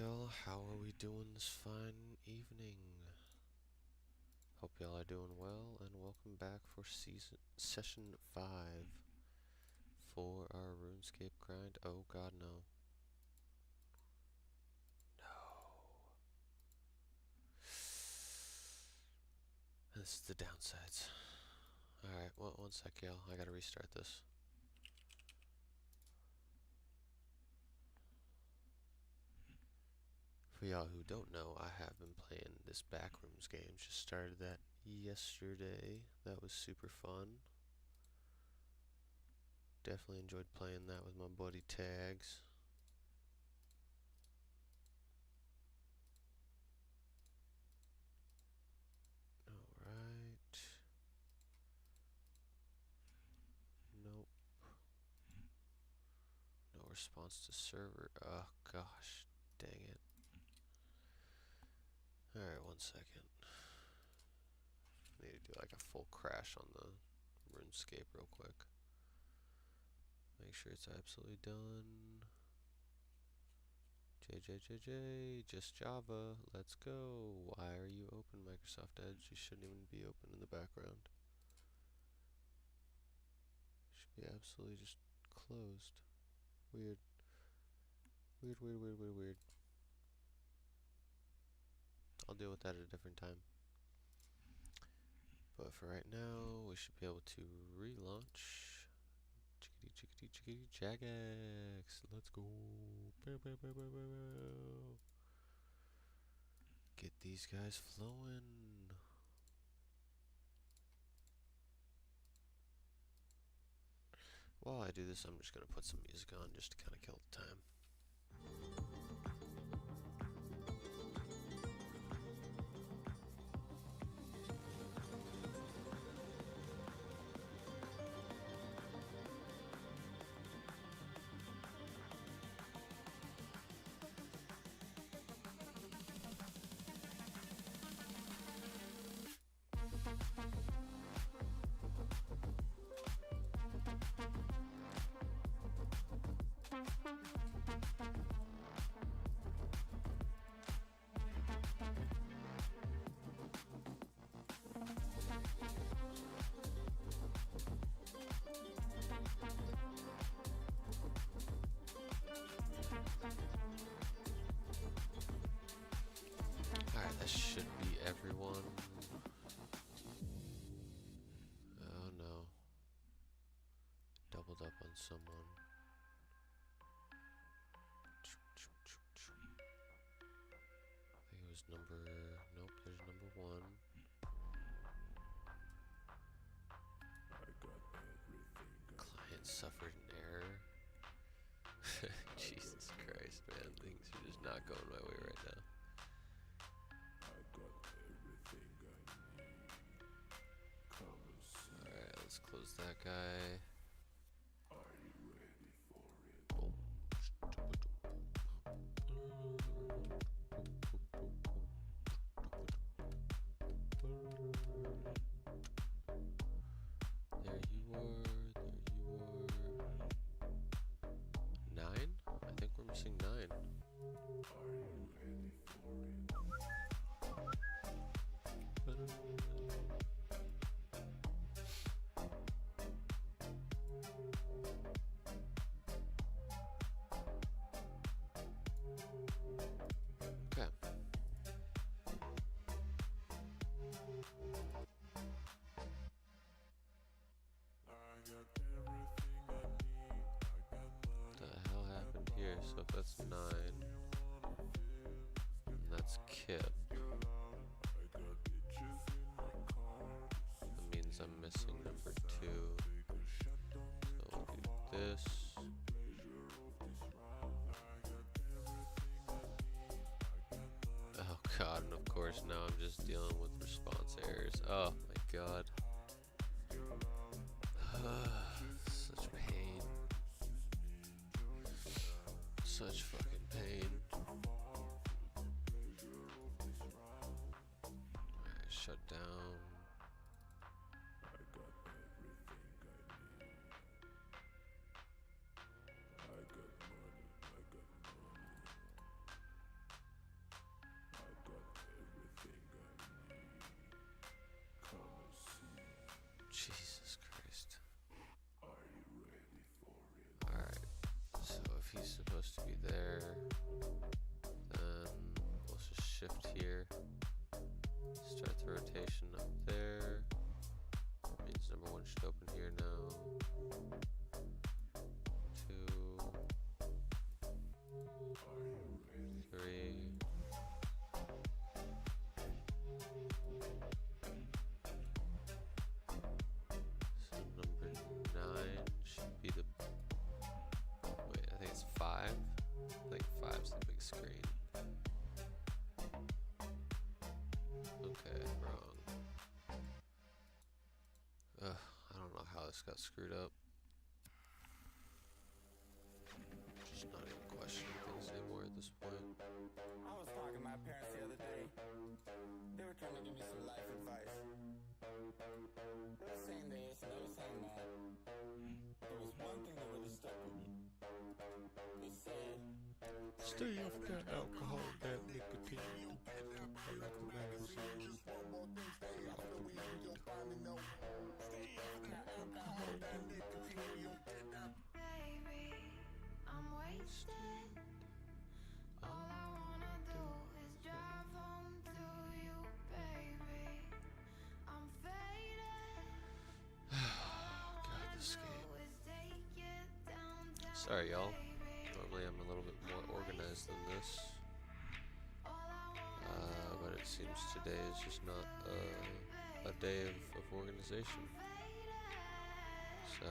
y'all, how are we doing this fine evening? Hope y'all are doing well, and welcome back for session 5 for our RuneScape grind. Oh god, no. No. This is the downsides. Alright, well, one sec, y'all. I gotta restart this. For y'all who don't know, I have been playing this Backrooms game. Just started that yesterday. That was super fun. Definitely enjoyed playing that with my buddy Tags. Alright. Nope. No response to server. Oh gosh, dang it. Alright, one second. I need to do like a full crash on the RuneScape real quick. Make sure it's absolutely done. JJJJ, just Java, let's go. Why are you open, Microsoft Edge? You shouldn't even be open in the background. Should be absolutely just closed. Weird. Weird. I'll deal with that at a different time. But for right now, we should be able to relaunch. Chickadee, Jagex. Let's go. Get these guys flowing. While I do this, I'm just going to put some music on just to kind of kill the time. Alright, that should be everyone. Oh no. Doubled up on someone. I think it was nope, there's number 1. Client suffered an error. Jesus Christ, man. Things are just not going my way right now. Alright, let's close that guy. Are you ready for it? Oh. There you are. 9? I think we're missing 9. Are you ready for it? Okay. What the hell happened here? So if that's 9, and that's Kip, that means I'm missing number 2. So we'll do this. Oh god, and of course now I'm just dealing with response errors. Oh my god. Such pain. Such fucking pain. Alright, shut down. the rotation up there. Means number 1 should open here now. 2, 3. So number 9 should be the. Wait, I think it's 5. I think 5's the big screen. Okay, wrong. I don't know how this got screwed up. Just not even questioning things anymore at this point. I was talking to my parents the other day. They were trying to give me some life advice. They were saying this, and they were saying that. There was one thing that really stuck with me. They said, stay off that alcohol, that nicotine. Sorry, y'all. Normally I'm a little bit more organized than this. But it seems today is just not a day of organization. So,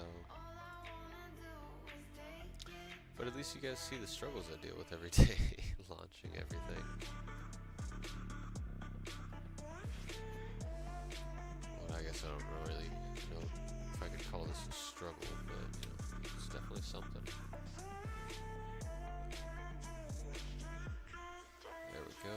but at least you guys see the struggles I deal with every day, launching everything. Well, I guess I don't really know if I could call this a struggle, but you know, it's definitely something. There we go.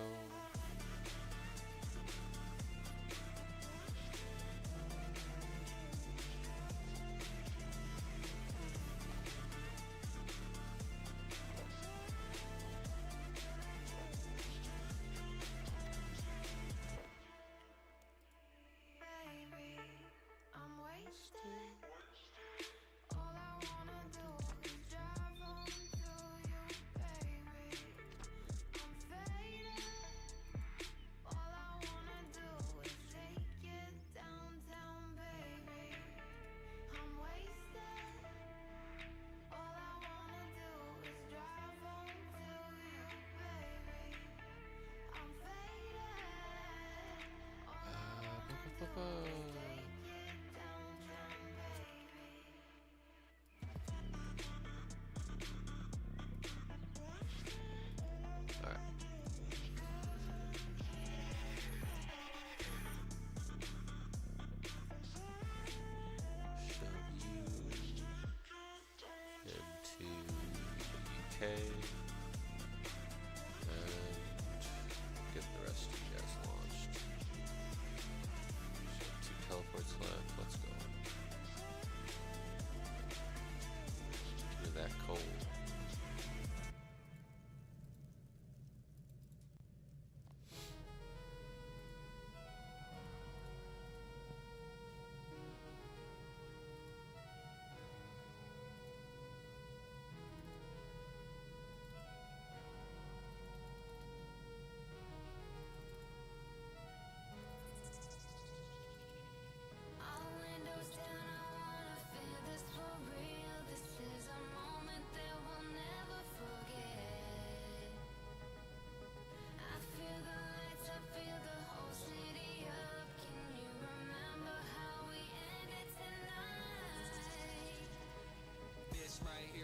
And get the rest of you guys launched. So 2 teleports left, let's go. Give me that coal.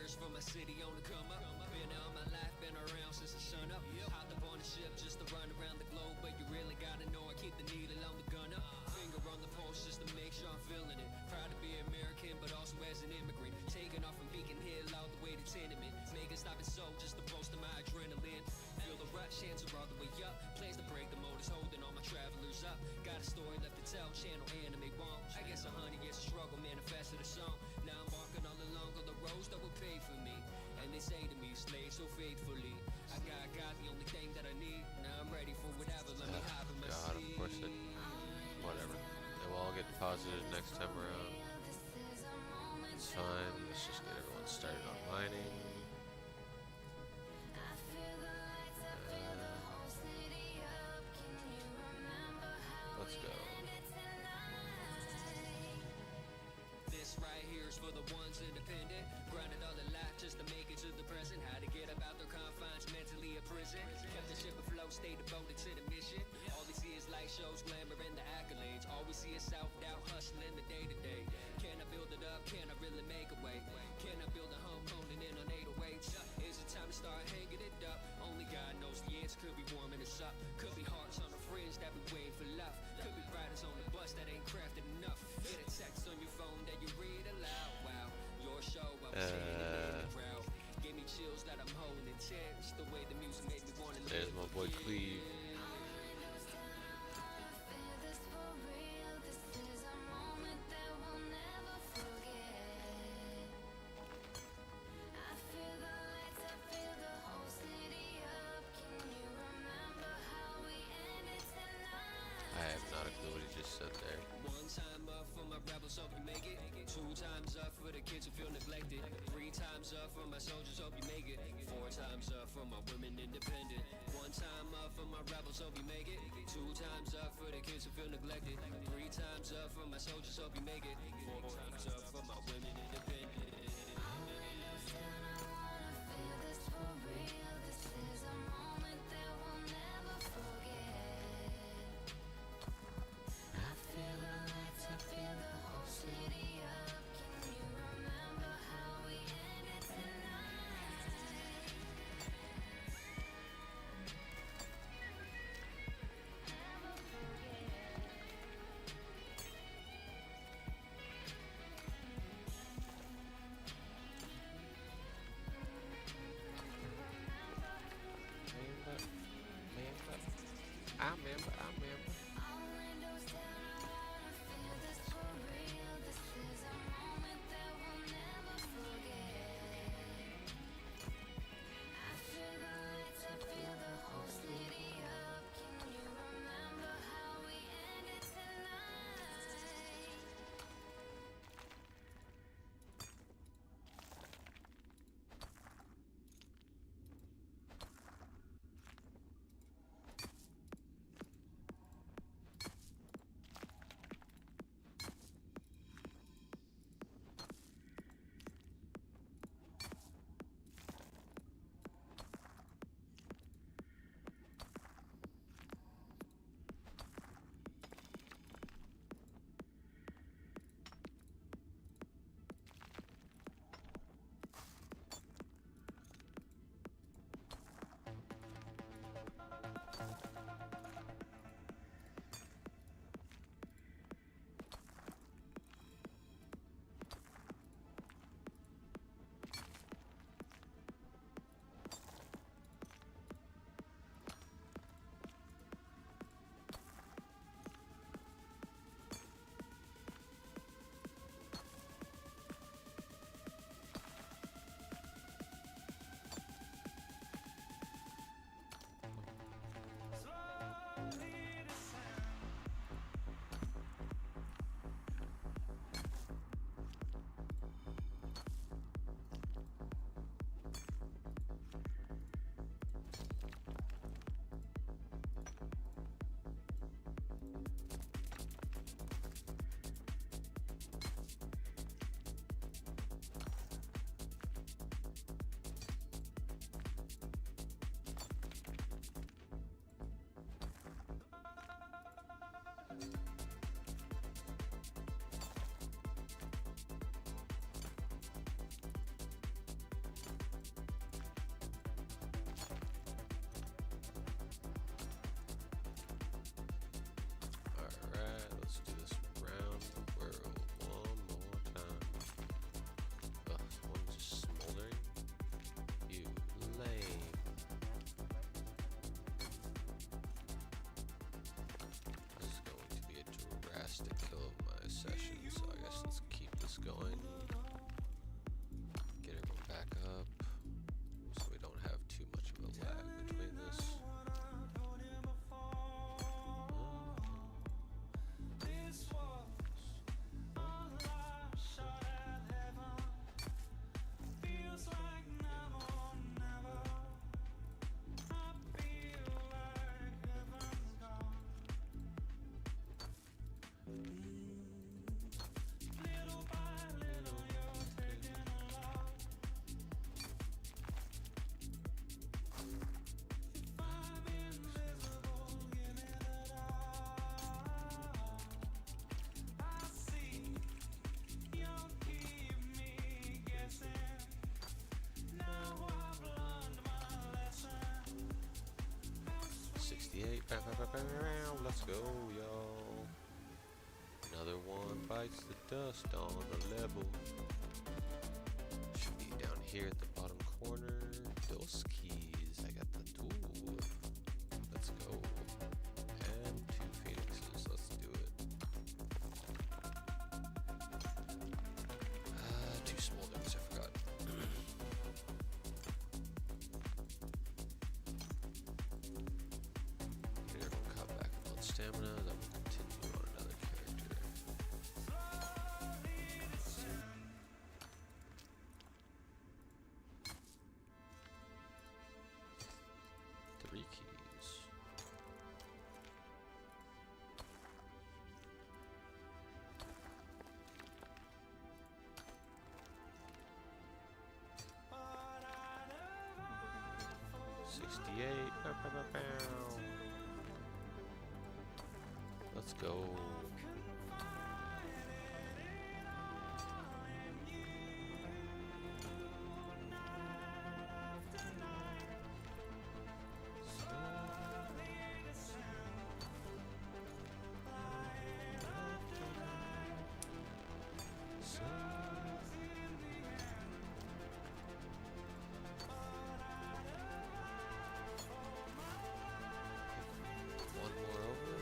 From a city on the come up. Been all my life, been around since the sun up. Hopped up on the ship just to run around the globe, but you really gotta know I keep the needle on the gun up. Finger on the pulse just to make sure I'm feeling it. Proud to be American, but also as an immigrant. Taking off from Beacon Hill all the way to Tenement. Making stop and so just to boast of my adrenaline. Feel the rush, hands are all the way up. Plans to break the motors, holding all my travelers up. Got a story left to tell, channel anime won't. I guess 100 years of struggle manifested a song. Now I'm walking all along on the roads that will pay for me. And they say to me, slay so faithfully. I got the only thing that I need. Now I'm ready for whatever, let me hop in my God, seat. of course it. Whatever. It will all get deposited next time around. It's fine. Let's just get everyone started on mining. Let's go. the ones independent, grinded all their life just to make it to the present. How to get about their confines, mentally a prison. Kept the ship afloat, stay devoted to the mission. All they see is light shows, glamour, and the accolades. All we see is self-doubt, hustling the day-to-day. Can I build it up? Can I really make a way? Can I build a home, honing in on 808s? Is it time to start hanging it up? Only God knows the answer. Could be warming us up. Could be hearts on the fringe that be waiting for love. Could be riders on the bus that ain't crafted enough. Get a text on your phone that you read aloud. Wow, your show, I was standing in the crowd. Gave me chills that I'm holding intense. The way the music made me want to live. There's my boy Cleve. I have not a clue what he just said there. One time up for my rebels, hope you make it. Two times up for the kids who feel neglected. Three times up for my soldiers, hope you make it. Four times up for my women independent. One time up for my rebels, hope you make it. Two times up for the kids who feel neglected. Three times up for my soldiers, hope you make it. Four times up for my women independent. I remember. 68. Bow, bow, bow, bow, bow. Let's go, y'all. Another one bites the dust on the level. Should be down here at the bottom corner. Those keys. I got the tool. Let's go. And 2 phoenixes. Let's do it. 2 smolderings. I forgot. Get everyone caught back on stamina. Then we'll continue on another character. 3 keys. $68. Bow, bow, bow, bow. Let's go. One more over.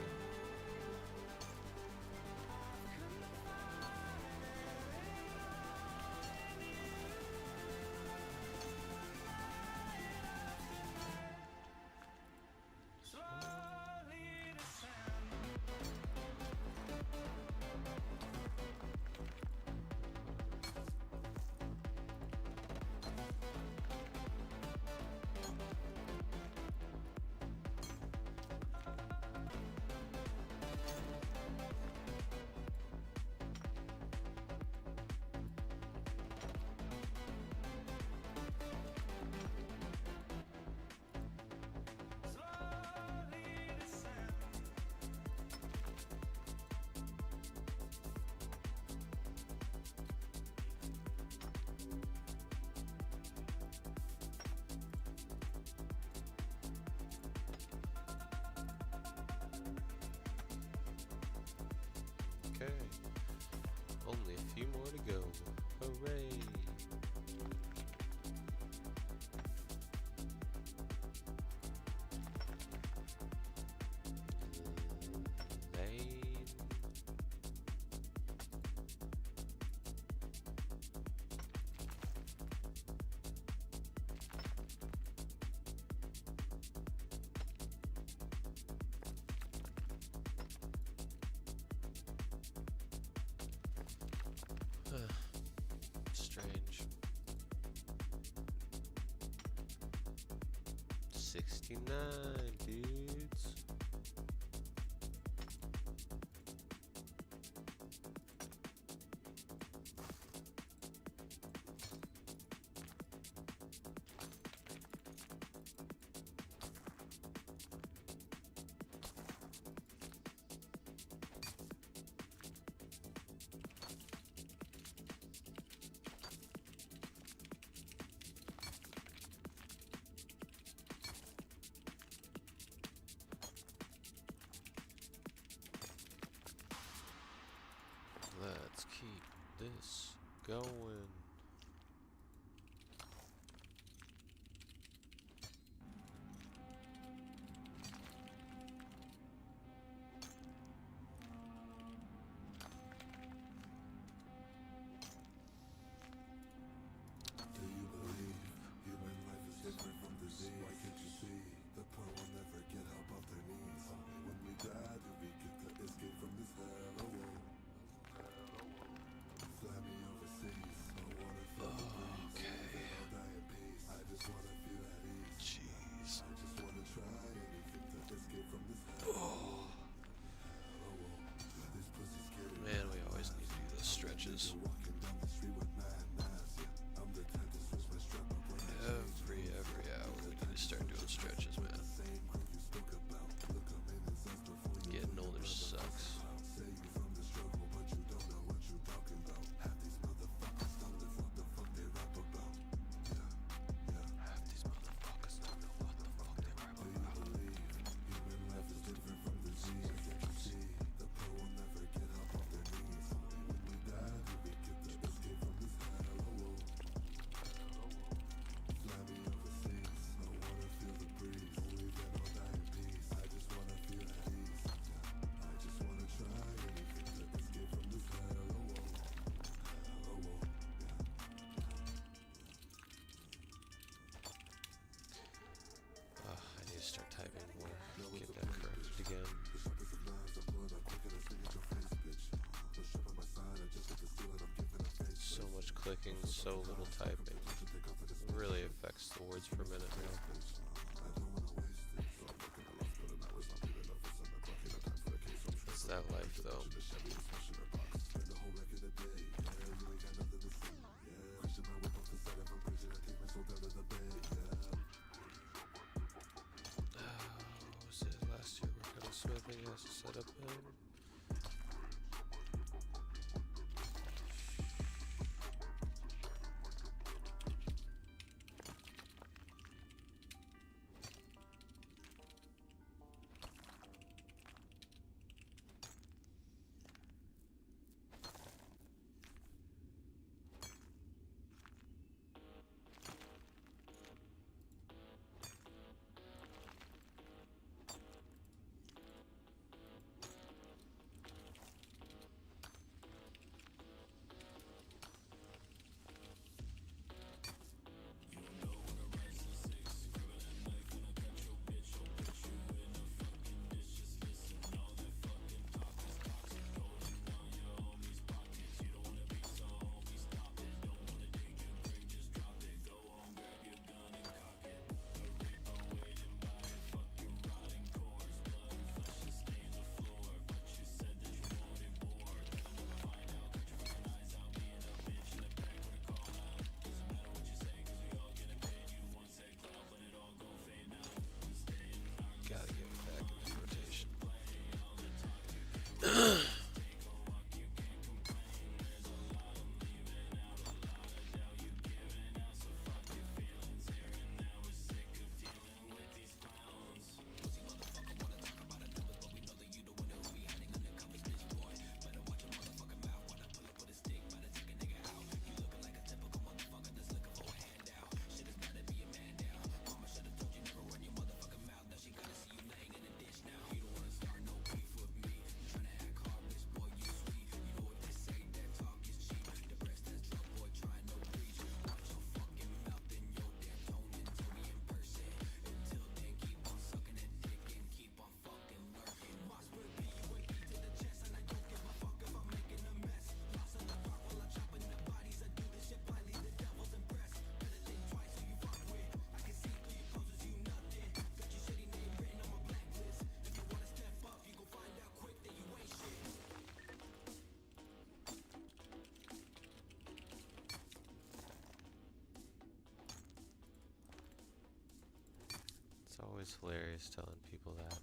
Okay. Only a few more to go. Hooray! Lane. Strange. 69, dudes. Let's keep this going. Do you believe human life is different from disease? Why can't you see the poor will never get help off their knees? Only when we die do we get to escape from this hell. Oh, whoa. Fly me overseas, I clicking, so little typing. It really affects the words per minute now. It's that life though. What was it last year? We're kind of smithing has to set up in. Gotta get it back into rotation. It's always hilarious telling people that.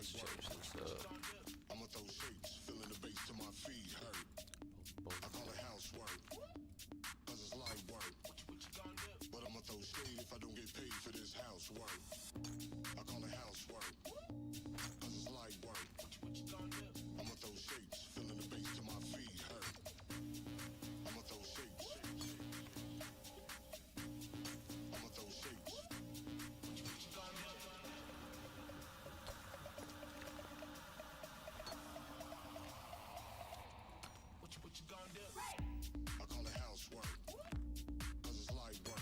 Let's change this up. I'ma throw shapes, feeling the bass till my feet hurt. Boom, I call it housework, cause it's light work. But I'ma throw shade if I don't get paid for this housework. I call it housework, cause it's light work. I'ma throw shapes, feeling the bass till my feet hurt. I'ma throw shapes. I'ma throw shapes. I call it housework, cause it's light work.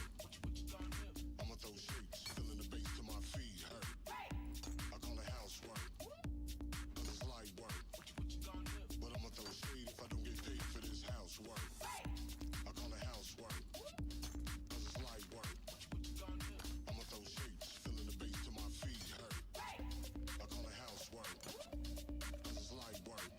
I'ma throw shapes, feeling the bass till my feet hurt. I call it housework, cause it's light work. But I'ma throw shade if I don't get paid for this housework. I call it housework, cause it's light work. I'ma throw shapes, feeling the bass till my feet hurt. I call it housework, cause it's light work.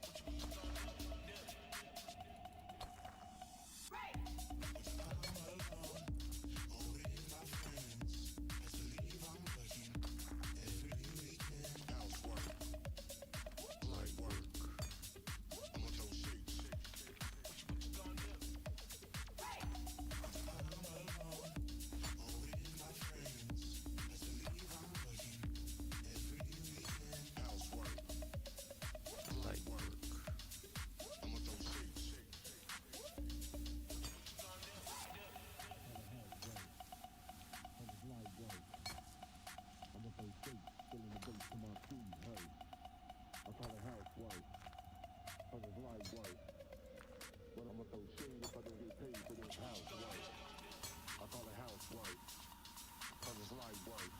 light work.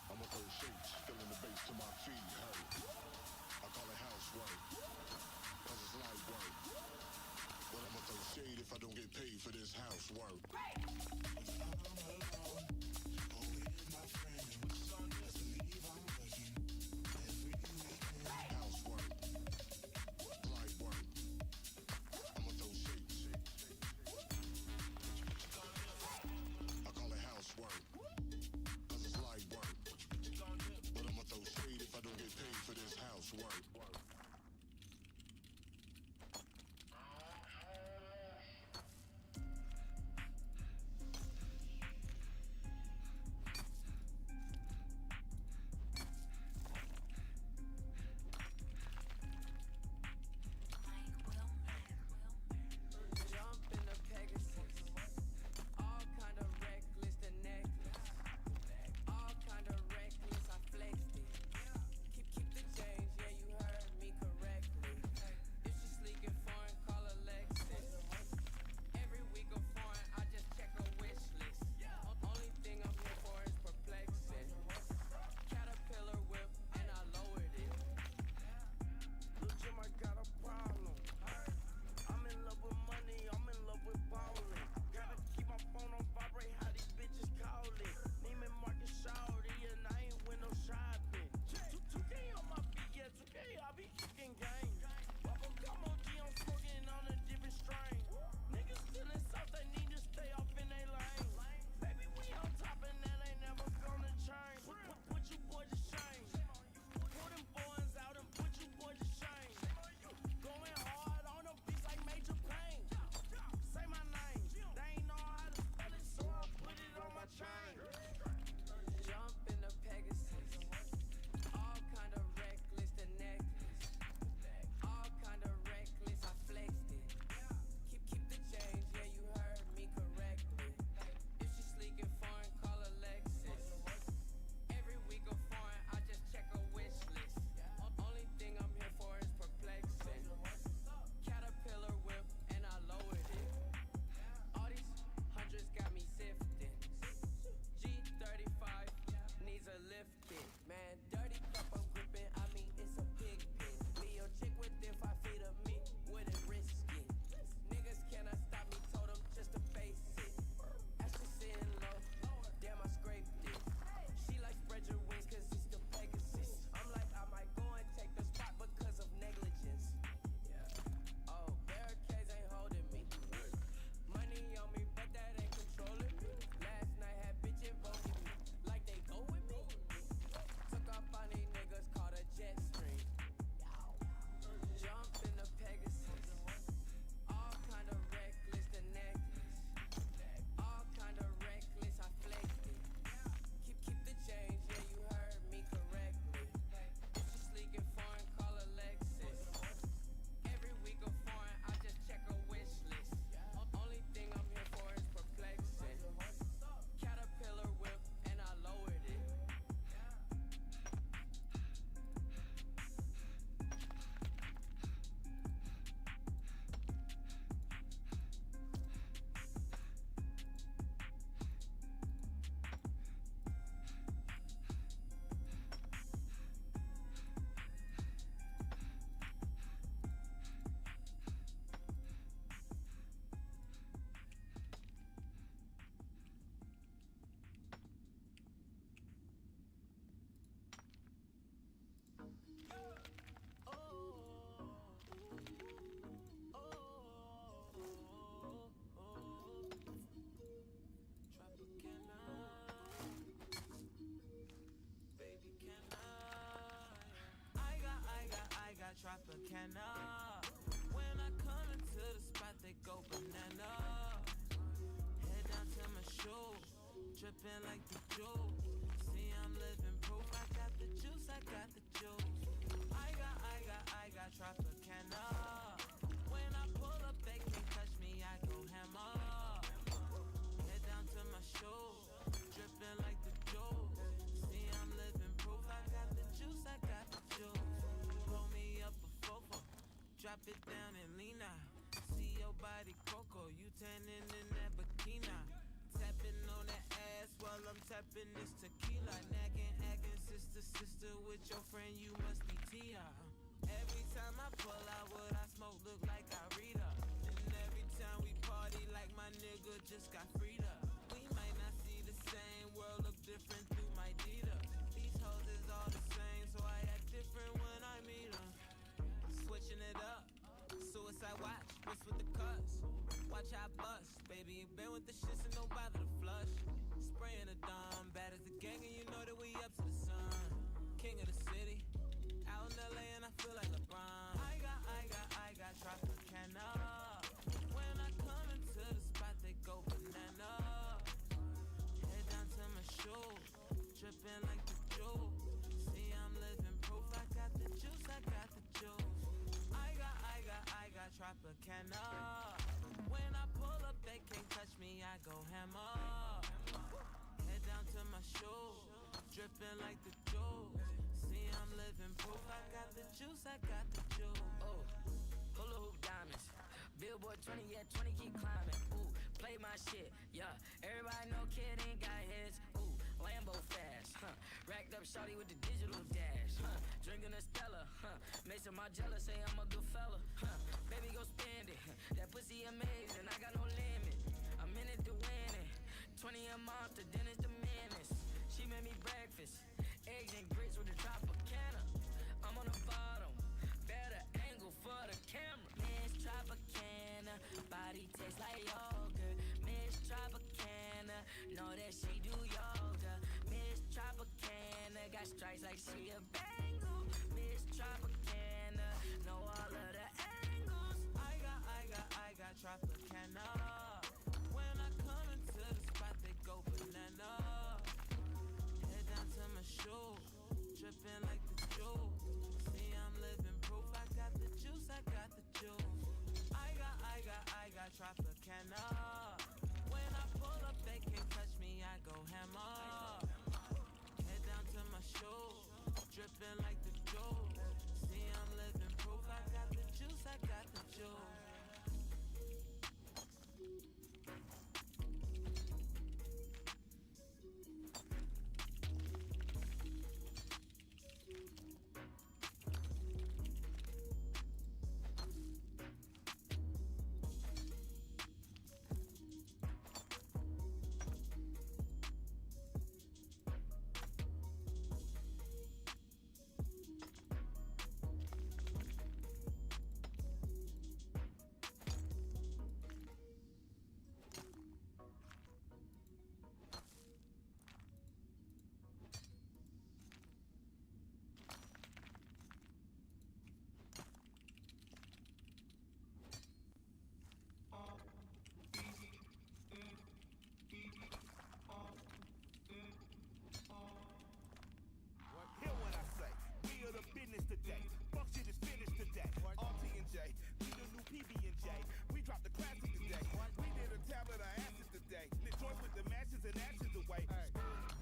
I'ma throw shapes, feeling the bass till my feet hurt. I call it housework, cause it's light work. But I'ma throw shade if I don't get paid for this housework. Housework, light work. I'ma throw shapes. I call it housework, cause dripping like the juice. See, I'm living proof. I got the juice, I got the juice. I got Tropicana. When I pull up, they can't touch me. I go hammer. Head down to my shoes, dripping like the juice. See, I'm living proof. I got the juice, I got the juice. Roll me up a fofo, drop it down and lean out. See your body cocoa, you tanning in that bikini. Tapping on that ass while I'm tapping this tequila. Nagging, acting, sister with your friend, you must be Tia. Every time I pull out what I smoke look like I read up. And every time we party like my nigga just got freed up. We might not see the same, world look different through my Dita. These hoes is all the same, so I act different when I meet them. Switching it up, suicide watch, wrist with the cuts. Watch how I bust, baby, been with the shits and don't bother to flush. Spraying a dumb, bad as the gang and you know that we up to the sun. King of the city, out in LA and I feel like LeBron. I got Tropicana. When I come into the spot, they go banana. Head down to my shoes, dripping like the juice. See, I'm living proof. I got the juice, I got the juice. I got Tropicana. When I pull up, they can't touch me. I go hammer. Head down to my shoes, dripping like the juice. See, I'm living proof. I got the juice, I got the juice. Oh, hula hoop diamonds. Billboard 20, yeah, 20 keep climbing. Ooh, play my shit, yeah. Everybody know kid ain't got heads. Ooh, Lambo fast, huh. Racked up shawty with the digital dash, huh. Drinking a Stella, huh. Mason Margiela say I'm a good fella, huh. Baby go spend it, that pussy amazing, I got no limit. I'm in it to win it. 20 a month, the dinner's the menace. She made me breakfast, eggs and grits with the Tropicana. I'm on the bottom, better angle for the camera. Miss Tropicana, body tastes like yogurt. Miss Tropicana, know that she do yoga. Miss Tropicana, got stripes like she a bangle. Miss Tropicana, know all of the angles. I got Tropicana. When I come into the spot, they go banana. Head down to my shoes, dripping like the juice. See, I'm living proof. I got the juice, I got the juice. I got Tropicana. When I pull up, they can't touch me. I go hammer. Head down to my shoes, dripping like the juice. See, I'm living proof. I got the juice, I got the juice. Hear what I say. We are the business today. Fuck shit is finished today. RT and J, we the new PB and J. We dropped the classic today. We did a tablet of ashes today. Lit joints with the matches and ashes away.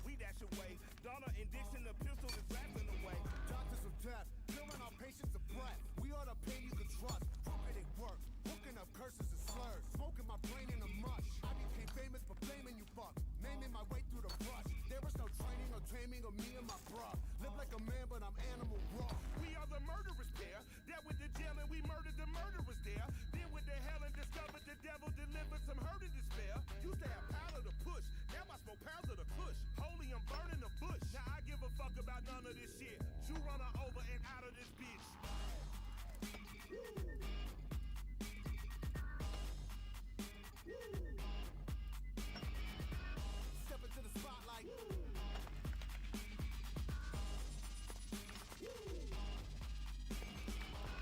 We dash away. Donna and Dixon, the pistol is blasting away. Doctors of death, killing our patients of breath. We are the pain you can trust. Crooked it work, hooking up curses and slurs. Smoking my brain in a mush. I became famous for blaming you fuck. Naming my way through the brush. There was no training or taming of me and my bruh. Live like a man, but I'm animal raw. We are the murderers pair. That with the jail and we murdered the murderers there. Then with the hell and discovered the devil delivered some hurt and despair. Used to have powder to push. Now I smoke pounds of the kush. Holy, I'm burning the bush. Now I give a fuck about none of this shit. You run her over and out of this bitch. Step into the spotlight.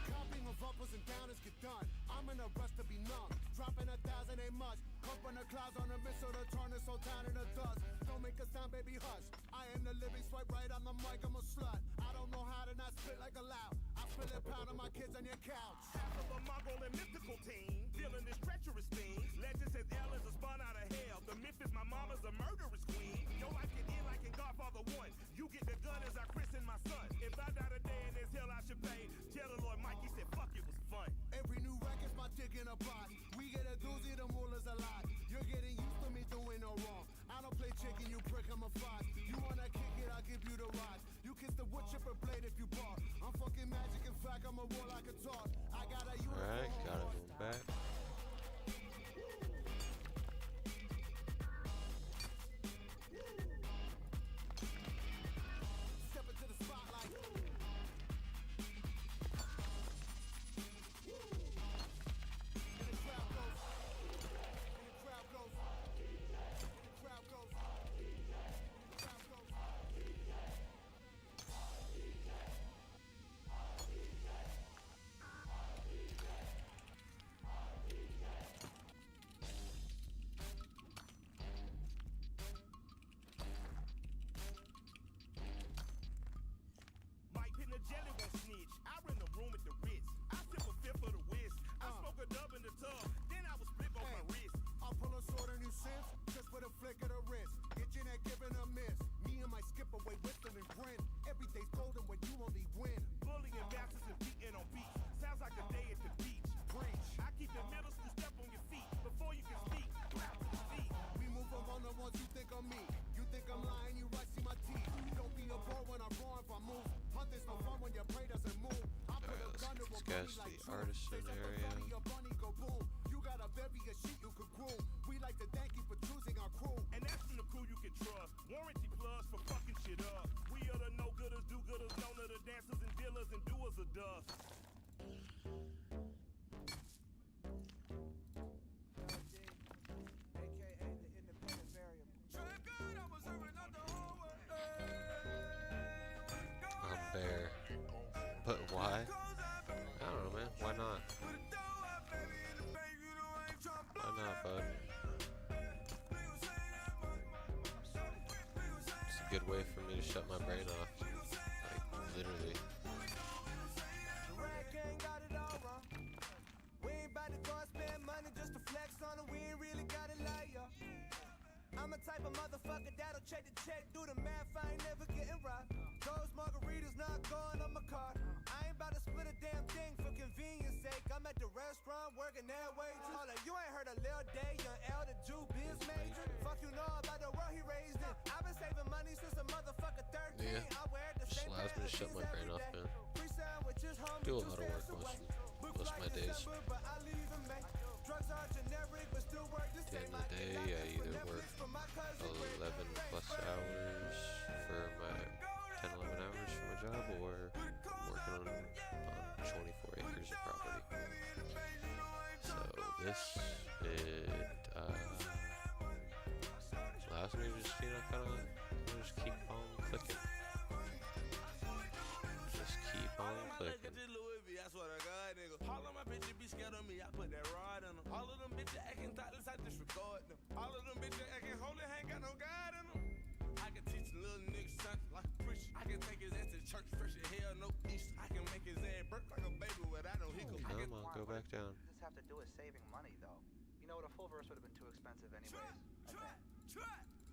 Copying of uppers and downers get done. I'm in a rush to be numb. Dropping 1,000 ain't much. Come from the clouds on a missile to turn this whole town into dust. Don't don't make a sound, baby, hush. I am the living swipe right on the mic, I'm a slut. I don't know how to not spit like a loud. I spill it pound on my kids on your couch. Half of a Mongol and mythical team, feeling this treacherous thing. Legend says Ellen's a spawn out of hell. The myth is my mama's a murderous queen. Your life can end like in Godfather 1. You get the gun as I christen my son. If I die today in this hell I should pay. Tell the Lord Mikey said fuck it was fun. Every new record's my dick in a pot. We get a doozy, the moolah's a lot. You're getting used to me doing no wrong. I don't play chicken, you prick, I'm a fox. You wanna kick it, I'll give you the rod. You kiss the wood chipper blade if you bark. I'm fucking magic, in fact, I'm a warlock and talk. I got a uniform. Alright, got it back. Step into the spotlight. And the crowd goes. And the crowd goes. And the crowd goes. And the crowd goes. Mike Pin the jelly won't snitch. I rent the room at the Ritz. I sip a fifth of the whiz. I smoke a dub in the tub. Then I was split on my wrist. I'll pull a sword on you since, just with a flick of the wrist. Itching at giving a miss. Me and my skip away, whistle and grin. Every day's golden when you only win. Bullying bastards and beating on beats. Sounds like a day at the beach. Preach. I keep the middle school step on your feet. Before you can speak, clap to the feet. We move on the ones you think I'm me. You think I'm lying, you right, see my teeth. Don't be a bore when I'm wrong if I move. Hunt is no fun when your prey doesn't move. I put a Alright, gun to let's a get this bunny guys to like the Drew. artisan Say something area. funny, your bunny go boom. You got a bevy of sheep you could groom. We like to thank you for choosing our crew. And that's from the crew you can trust. Warranty plus for fucking shit up. We are the no-gooders, do-gooders, known to the dancers and dealers and doers of dust. I'm bare. But why? I don't know, man. Why not? Why not, bud? It's a good way for me to shut my brain off. Like, literally. Rag gang got it all wrong. We ain't about to go and spend money just to flex on it. We ain't really got it like ya. I'm a type of motherfucker that'll check the check, do the math, I ain't never getting robbed. Those margaritas not going on my card. I ain't about to split a damn thing for convenience sake. I'm at the restaurant working that way too. Hold up, you ain't heard of Lil Day, young L, the Jew biz major. Fuck you know about the world he raised in. I've been saving money since a motherfucker 13. Yeah. I wear the Just same allows me to pair of shut my jeans brain every off, day. man. Free sandwiches, homie, Do a two lot of work stamps away. most of my days. But I leave in May. Drugs are generic, but still work the At the same. end of the day, I either work 11 plus hours for my 10, 11 hours for my job, or I'm working on 24 acres of property. So this, allows me to just, kind of just keep on clicking. Just keep on clicking. I swear to God, nigga. All of my bitches be scared of me. I put that rod in them. All of them bitches acting thoughtless. I disregard them. All of them bitches acting holy. Ain't got no God in them. I can teach a little nigga something like a preacher. I can take his ass to church fresh as hell, no Easter. I can make his ass burp like a baby without no hiccup. Come on, go back down. What does this have to do with saving money, though? You know what, a full verse would have been too expensive anyways.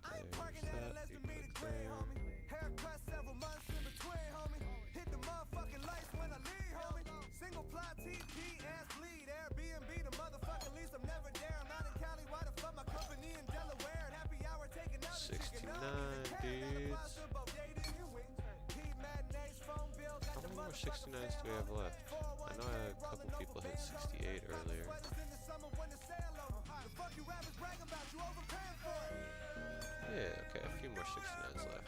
I ain't parking at a less than meter green, homie. Haircut several months in between, homie. Hit the motherfucking lights when I leave, homie. Single ply TP, ass bleed. Airbnb, the motherfucking lease. I'm never there. I'm not in Cali. Why the fuck my company in Delaware? And happy hour taking out the chicken 69 dudes. How many more 69s do we have left? I know I had a couple people hit 68 earlier. Yeah, okay, a few more 69s left.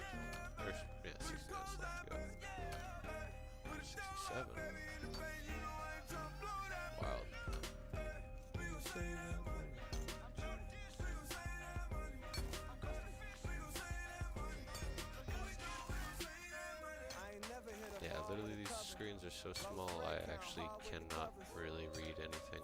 Or, yeah, 69s left to go. 67. Wild. Yeah, literally these screens are so small, I actually cannot really read anything.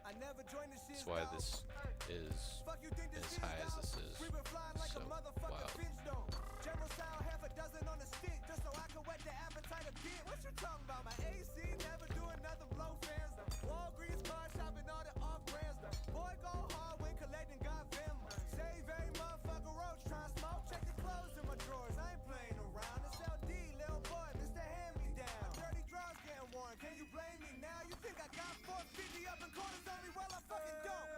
I never joined the shit. That's why this is as high as this is. We been flying like So, a motherfucking wow. finch though. General style, half a dozen on the stick, just so I can whet the appetite a bit. What you talking about? My AC never do another blow fans though. Walgreens car shopping all the off brands though. Boy go hard when collecting got Venmo. Save every motherfucker roach trying to smoke. Check the clothes in my drawers. I ain't playing around. It's LD, little boy, Mr. Hand Me Down. Dirty drawers getting worn. Can you blame me now? You think I got 450 up in corners on me? Well, I fucking don't.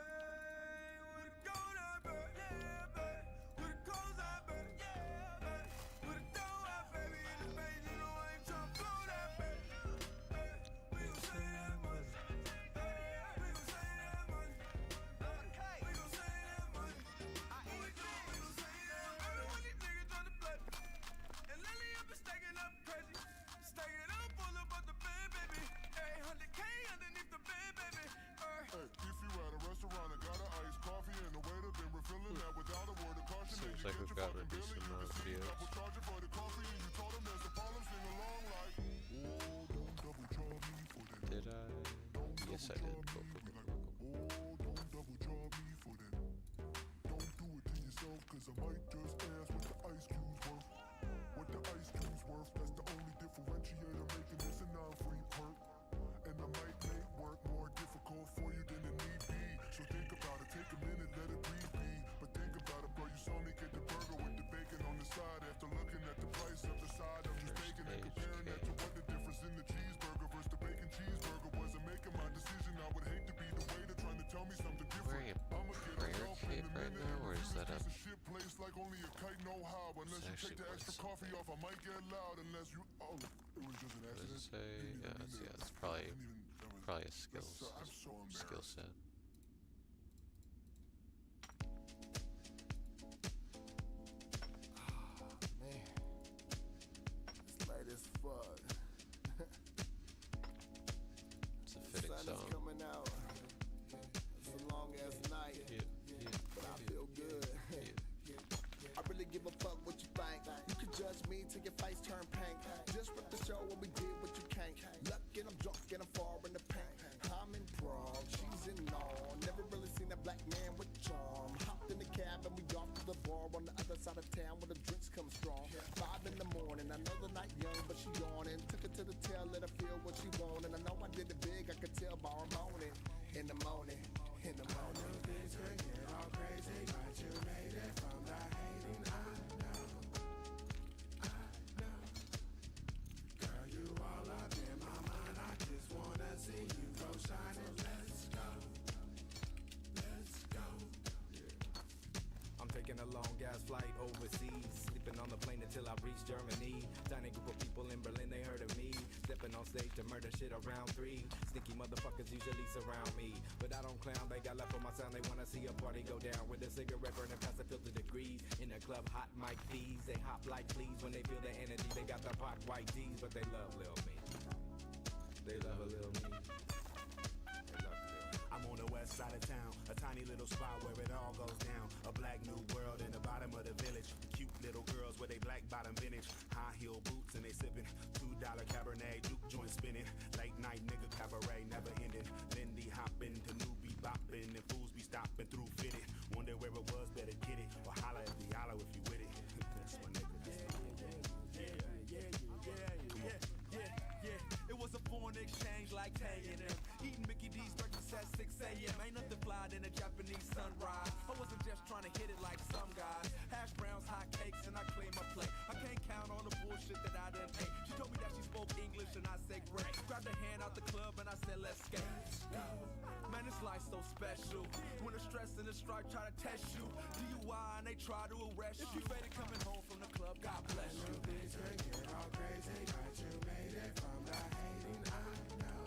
Seems like we've got a decent amount of videos. Did I? Yes, I did. Cool, cool, cool, cool, cool. Don't double jaw me for that. Don't do it to yourself, cause I might just ask what the ice cube's worth. What the ice cube's worth, that's the only differentiator making this a non-free perk. And I might make work more difficult for you than it need be. So think about it, take a minute, let it breathe be. But think about it, bro, you saw me get the burger with the bacon on the side. After looking at the price of the side, I'm just taking and comparing that to what the difference in the cheeseburger versus the bacon cheeseburger was. I'm making my decision, I would hate to be the waiter trying to tell me something different. Wearing a prayer cape right now, or is that a... Like only a kite know how. Unless you take the extra coffee off, I might get loud. Unless you, oh, it was just an What does it accident. say? Yeah, it's probably a skill set. Man, it's late as fuck. It's a fitting Sun is song. coming out. It's a long ass night, but I feel good. I really give a fuck what you think. You can judge me till your face turn pink. Just rip the show when we did what you can't. Luck and I'm drunk and I'm far in the paint. I'm in Prague, she's in Law. Never really seen a black man with charm. Hopped in the cab and we off to the bar on the other side of town where the drinks come strong. 5 in the morning, I know the night young, but she yawning. Took her to the tail, let her feel what she wanted. I know I did it big, I could tell by her moaning. In the morning, in the morning. Things could get all crazy, but you made it from the hating. I know. Girl, you all up in my mind. I just wanna see you go shining. Let's go. Let's go. I'm taking a long ass flight overseas, sleeping on the plane until I reach Germany. Tiny group of people in Berlin, they heard of me. Stepping on stage to murder shit around 3. Sneaky motherfuckers usually surround me, but I don't clown, they got left on my sound. They wanna see a party go down with a cigarette burning past the filter degrees. In the club, hot mic thieves, they hop like fleas when they feel the energy. They got the pot white tees, but they love Lil Me. They love a Lil Me. I'm on the west side of town, a tiny little spot where it all goes down. A black new world in the bottom of the village. Cute little girls with they black bottom vintage. High heel boots and they sipping $2 Cabernet, Duke joint spinning. Late night nigga cabaret never ending. Lindy hopping to newbie bopping and fools be stopping through fitted. Wonder where it was, better get it. Or holla at the holla if you with it. That's my nigga. It was a foreign exchange like hanging them. Eating Mickey D's breakfast at 6 a.m. Ain't nothing fly than a Japanese sunrise. I wasn't just trying to hit it like some guys. Hash browns, hot cakes, and I clean my plate. I can't count on the bullshit that I done ate. She told me that she spoke English and I said great. Grabbed her hand out the club and I said let's skate. Man, this life's so special. When the stress and the strife try to test you, DUI and they try to arrest you. If you faded coming home from the club, God bless you. Things could get all crazy, but you made it from the hating. I know.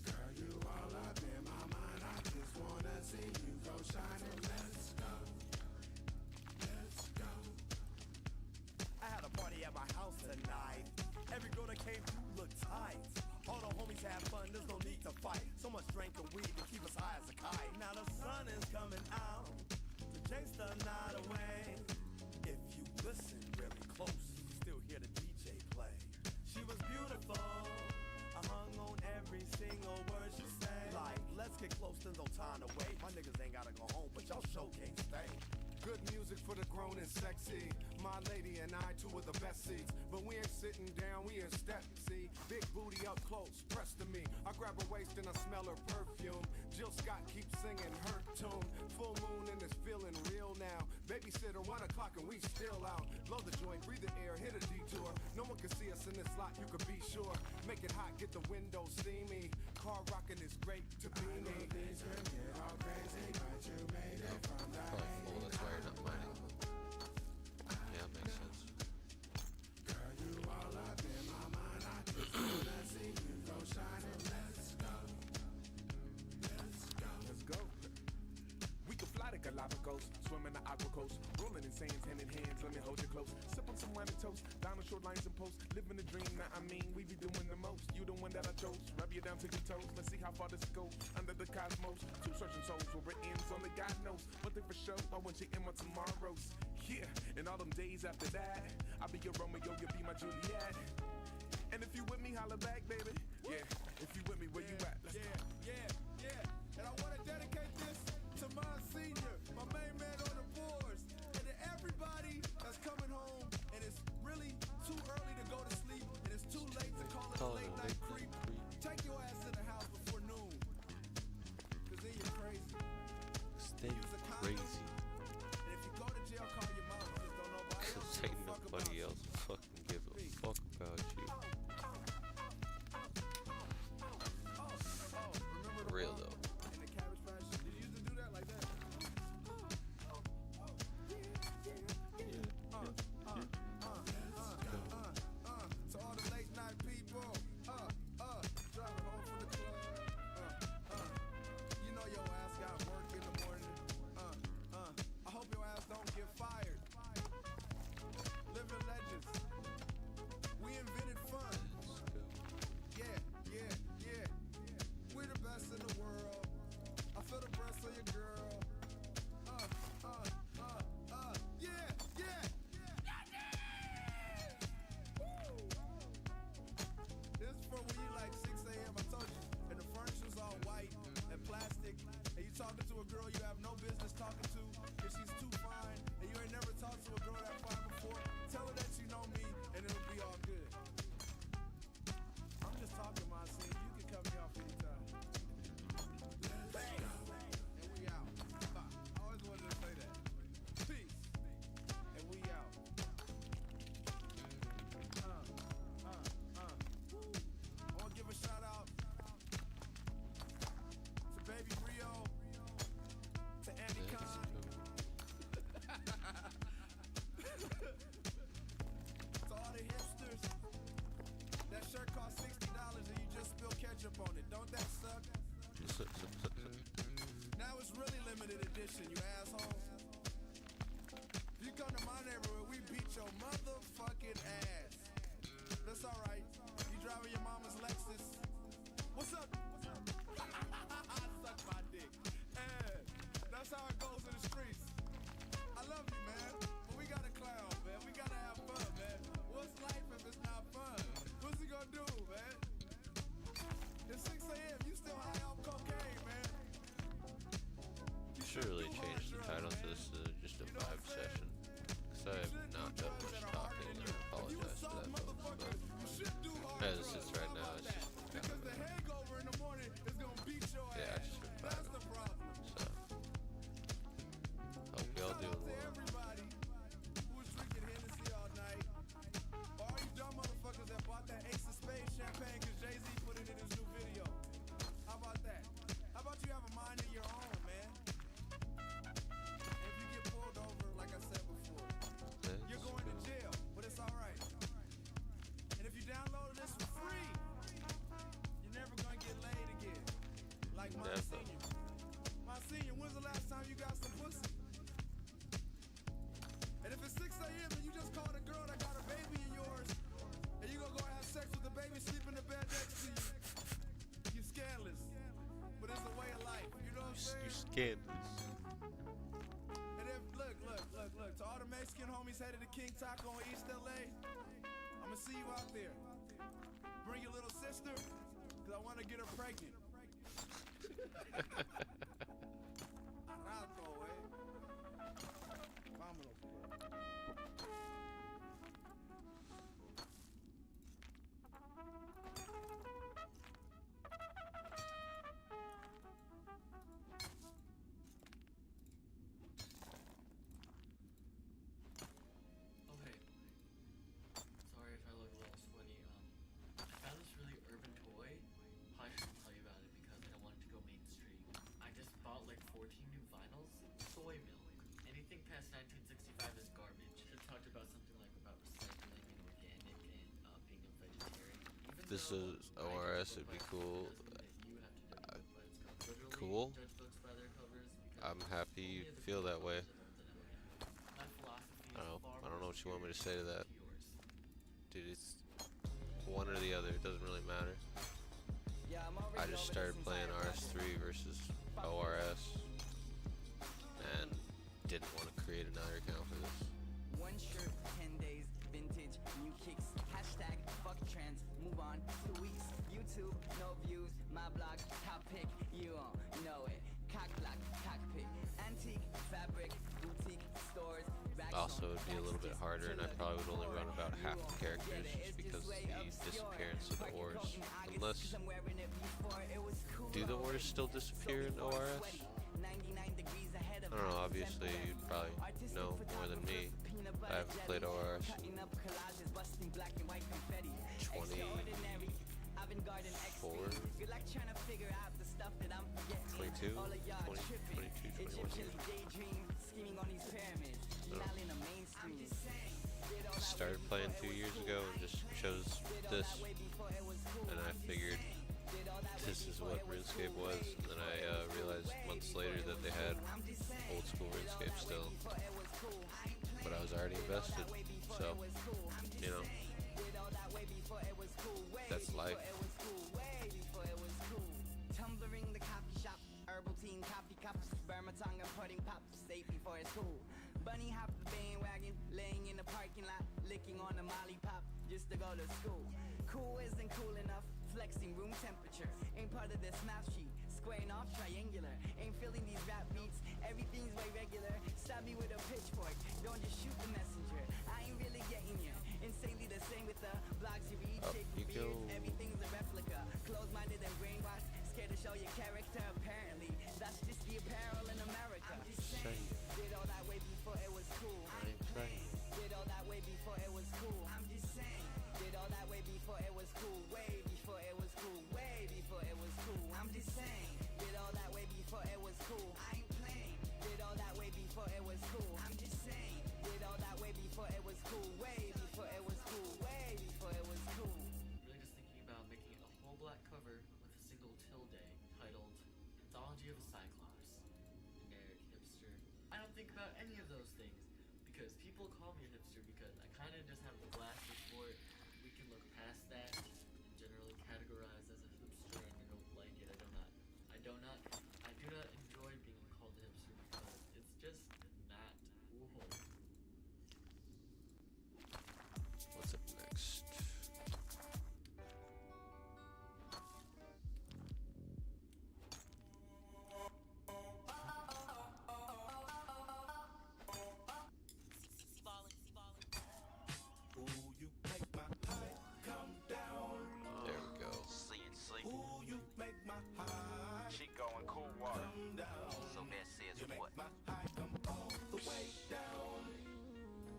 Girl, you all up in my mind. I just wanna see you go shining. Let's go. Let's go. I had a party at my house tonight. Every girl that came through looked tight. All the homies had fun, there's no need to fight. So much drink and weed to keep us high as a kite. Now the sun is coming out to chase the night away. If you listen really close, you still hear the DJ play. She was beautiful, I hung on every get close, then they'll time away. My niggas ain't gotta go home, but y'all show can't stay. Good music for the grown and sexy. My lady and I, two of the best seats. But we ain't sitting down, we in step, see. Big booty up close, pressed to me. I grab her waist and I smell her perfume. Jill Scott keeps singing her tune. Full moon and it's feeling real now. Babysitter, 1 o'clock and we still out. Blow the joint, breathe the air, hit a detour. No one can see us in this lot, you could be sure. Make it hot, get the windows steamy. Car rocking is great to be me. Things can get all crazy, but you made it from the Probably full, that's why you're not mining. Yeah, makes sense. Girl, you all up in my mind. I just wanna see you go shining. Let's go. Let's go. Let's go. We can fly to Galapagos, swim in the aqua coast, rolling in sands, hand in hands, let me hold you close. Sip on some wine and toast, down the short lines and posts, living the dream. Now I mean, we be doing the most. You the one that I chose, rub you down to your toes. Let's see how far this goes. Under the cosmos, two searching souls where it ends. Only God knows. One thing for sure, I want you in my tomorrows. Yeah, and all them days after that, I'll be your Romeo, you'll be my Juliet. And if you with me, holla back, baby. Yeah, if you with me, where you at? Let's go. Yeah. And I wanna dedicate this to my senior, my main man on the boards, and to everybody that's coming home, and it's really too early to go to sleep, and it's too late to call it a late night creep. Take your ass in the house before noon, cause then you're crazy. Stay Use a condom, crazy. and if you go to jail, call your mama, cause don't nobody else Cause give ain't a fuck about nobody you. else fucking give a fuck about you. Remember For real the though. in the Cabbage Patch? Did you used to do that like that? To all the late night people, driving home from the club, you know your ass got work in the morning, I hope your ass don't get fired. Living legends, we invented fun. Yeah. We're the best in the world. I feel the breath of your girl. Yeah. Woo. This is for when you like 6 a.m. I told you, and the furniture's all white and plastic, and you talking to a girl you have no business talking to, and she's too fine, and you ain't never talked to a girl that fine before. Tell her that you know me, and it'll be all good. I'm just talking my scene. You can cut me off anytime. Hey! And we out. I always wanted to say that. Peace. And we out. I want to give a shout out to Baby Rio, to Andy Khan, to all the hipsters. That shirt costs $60 and you just spill ketchup on it. Don't that suck? Now it's really limited edition, you assholes. If you come to my neighborhood, we beat your motherfucking ass. That's alright. You driving your mama's Lexus. What's up? Suck my dick. That's how it goes in the streets. I love you, man. But we gotta clown, man. We gotta have fun, man. What's life if it's not fun? What's he gonna do, man? It's 6 a.m. You still high off cocaine, man. You Should really change the title to this just a vibe session. Cause I have not done much talking and I apologize for that folks. But as it sits right now, it's just kind because of the hangover in the morning is gonna beat your ass. yeah, it's just been That's vibing. the problem. So hope y'all doing To well. everybody who was drinking Hennessy all night, or all you dumb motherfuckers that bought that Ace of Spades champagne because Jay-Z put it in his new video. How about that? How about you have a mind of your own, man? And if you get pulled over, like I said before, you're going to jail, but it's alright. And if you downloaded this for free, you're never gonna get laid again. Like my Never. senior. My senior, when's the last time you got some pussy? And if it's 6 a.m. and you just called a girl that got a baby in yours, and you gonna go have sex with the baby, sleep in the bed next to you, you scandalous. But it's a way of life, you know what I'm saying? You scandalous. And if, look, to all the Mexican homies headed to King Taco in East LA, I'ma see you out there. Bring your little sister, cause I wanna get her pregnant. A rato, Vámonos, pues. Okay. Sorry if I look a little sweaty. I found this really urban toy. Probably shouldn't tell you about it because I don't want it to go mainstream. I just bought like 14 new vinyls. Soy milk. Anything past 1965 is garbage. It talked about something like about recycling and organic and being a vegetarian. Even This though is I ORS, judge it'd be books cool. doesn't mean that you have to judge books by its cover. Literally, Cool. judge books by their covers because I'm happy you only the feel cool that way. covers are the ones that have meaning. My philosophy is far I don't know more what you want me to say to superior that. yours. Dude, it's one or the other. It doesn't really matter. I just started playing Rs3 versus ORS and didn't want to create another account for this. One shirt, 10 days, vintage, new kicks, hashtag fuck trends, move on, 2 weeks, YouTube, no views, my blog, top pick, you don't know it, cock block, cockpit, antique, fabric, boutique, stores, racks Also, on, it'd be a little bit harder, and I probably would only run about half the characters just because of the disappearance of the ores. Unless, do the ores still disappear in ORS? I don't know, obviously you'd probably know more than me. I haven't played ORS in 24, 22, 21 years. I started playing 2 years ago and just chose this, and I figured this is what RuneScape was, and then I realized months later that they had old school RuneScape still, but I was already invested, so, you know, that's life. Tumbling the coffee shop, herbal tea, coffee cups, Burmatong and pudding pops, safe before it's cool. Bunny hop the bandwagon, laying in the parking lot, licking on the molly pop, just to go to school. Cool isn't cool enough, flexing room temperature, ain't part of the snap sheet, squaring off triangular, ain't feeling these rap beats, everything's way regular, stab me with a pitchfork, don't just shoot the messenger, I ain't really getting you, insanely the same with the blogs you read, shake you beers, go. everything's a replica, closed-minded and brainwashed, scared to show your character apparently, that's just the apparel in America. I'm just saying, did all that way before it was cool, I ain't playing, did all that way before it was cool, I'm just saying, did all that way before it was cool, way before it was cool, way before it was cool, I'm just saying, did all that way before it was cool, I ain't playing, did all that way before it was cool, I'm just saying, did all that way before it was cool, way before it was cool, way before it was cool. Really just thinking about making a whole black cover with a single tilde titled Anthology of a Cyclops. Generic hipster. I don't think about any of those things because people call me a hipster because I kind of just have the glasses for it. We can look past that and generally categorize as a hipster, and I don't like it. I do not enjoy being called a hipster because it's just not cool. What's up next? Ooh, you make my high come down. There we go. Ooh, you make my high She going cool water. come down. So that says You what? make my high come all the way down.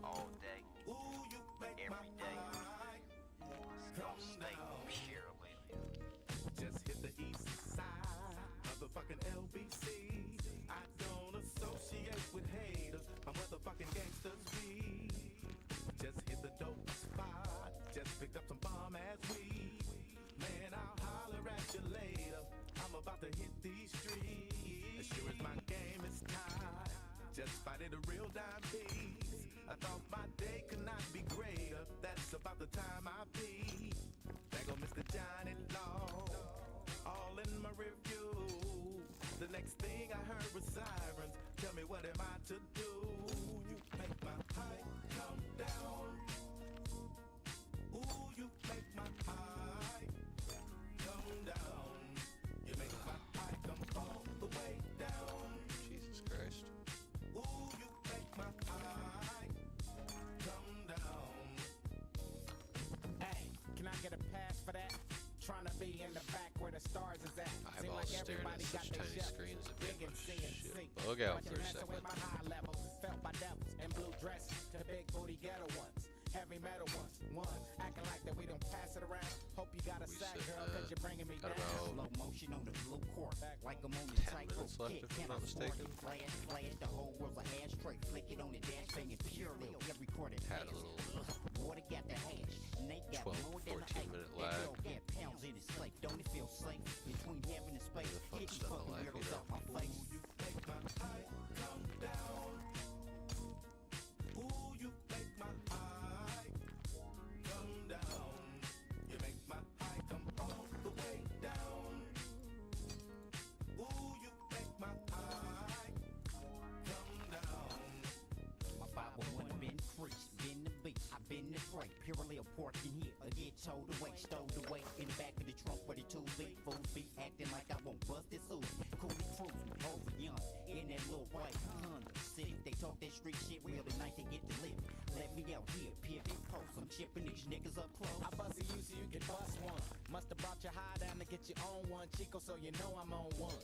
All day, Ooh, you make every my day. high Don't come stay down. purely. Just hit the east side, motherfucking LBC. I don't associate with haters. My motherfucking gangsters be. Just hit the dope spot. Just picked up some bomb ass weed. Man, I'll holler at you later. I'm about to hit these streets. As sure as my game is tied. Just spotted a real dime piece. I thought my day could not be greater. That's about the time I be. There go Mr. Johnny Law, all in my review. The next thing I heard was sirens. Tell me what am I to do? You make my high come down. Ooh, you make my high come down. You make my high come staring at such tiny screens that made my shit bug out for a second. Felt by devils in blue dresses to big booty ghetto ones. Heavy metal ones, one acting like that we don't pass it around. Hope you got a sack, girl, cause you're bringing me down. Slow motion on the blue court, like I'm on the 10 tightrope minutes left, kick. if I'm not mistaken. Flash, the whole world's a ashtray. Flick it on the dash, banging purely every quarter. Had a little Water got the hash, Nate got 12, more than 14 minute lag. Got pounds in his slate. Don't it feel safe between heaven and space? Hit you fucking weirdos off my face. Purely a pork in here, I get towed away, stowed away in the back of the trunk where the two big fools be acting like I won't bust this ooh. Coolly cruising over young in that little white Honda Civic. They talk that street shit real tonight, they get to live. Let me out here, pivot post. I'm chipping these niggas up close. I bust a you so you can bust one. Must have brought your high down to get your own one, Chico, so you know I'm on one.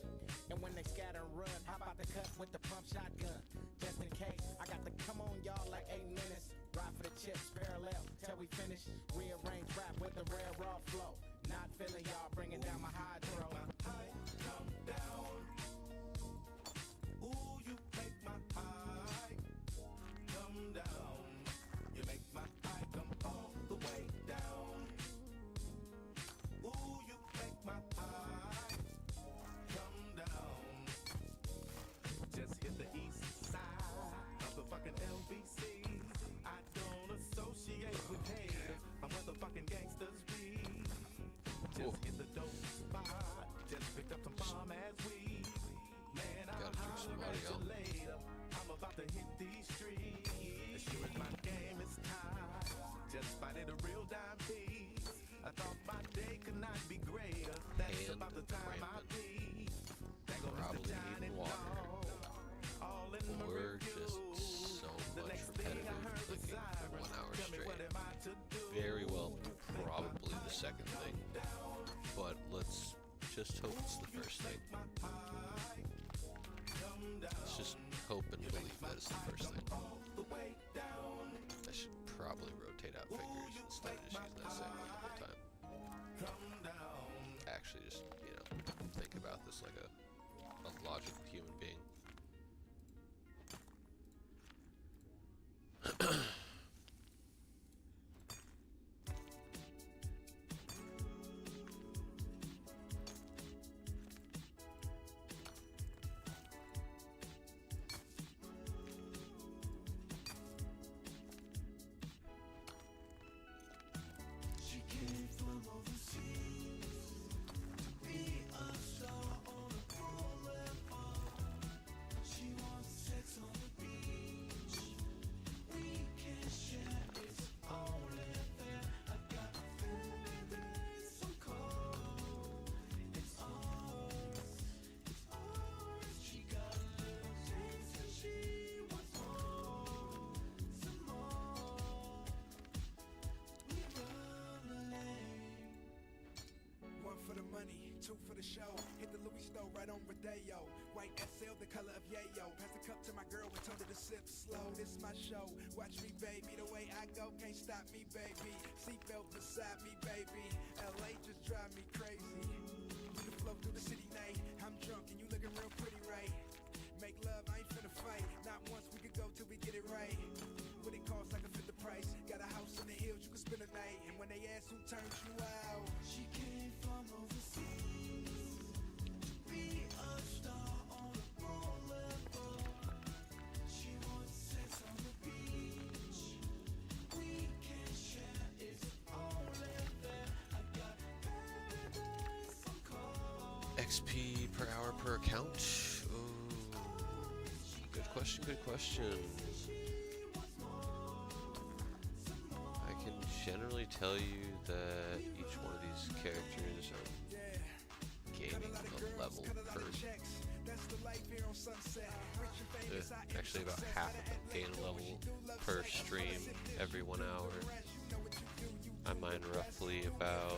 And when they scatter and run, how about the cut with the pump shotgun? Just in case, I got to come on y'all like 8 minutes. Ride for the chips, parallel, till we finish. Rearrange rap with the rare raw flow. Not feeling y'all, bringing down my hydro. Come down. Ooh, you make my high come down. You make my high come all the way down. Ooh, you make my high come down. Just hit the east side of the fucking LBC. I don't associate with haters. I'm motherfucking gangsters be. Just hit the dope spot. Just picked up some bomb ass weed. Man, I'll holler at you later. I'm about to hit these streets. As sure as my game is tied. Just spotted a real dime piece. I thought my day could not be greater. That's about the time I be. Probably need water. Or just so much repetitive clicking for 1 hour straight. Very well, probably the second thing. But let's just hope it's the first thing. Let's just hope and believe that it's the first thing. I should probably rotate out fingers instead of just using that same one the whole time. Actually just, think about this like a logical human being. Two for the show, hit the Louis store right on Rodeo. White SL, the color of yayo. Pass the cup to my girl and told her to sip slow. This my show, watch me baby. The way I go, can't stop me baby. Seatbelt beside me baby. LA just drive me crazy. We can flow through the city night. I'm drunk and you looking real pretty, right? Make love, I ain't finna fight. Not once, we could go till we get it right. What it costs, I can fit the price. Got a house in the hills, you can spend a night. And when they ask who turns you out, she came from overseas. XP per hour per account? Ooh. Good question, good question. I can generally tell you that each one of these characters are gaining a level per... actually about half of them gain a level per stream every 1 hour. I mine roughly about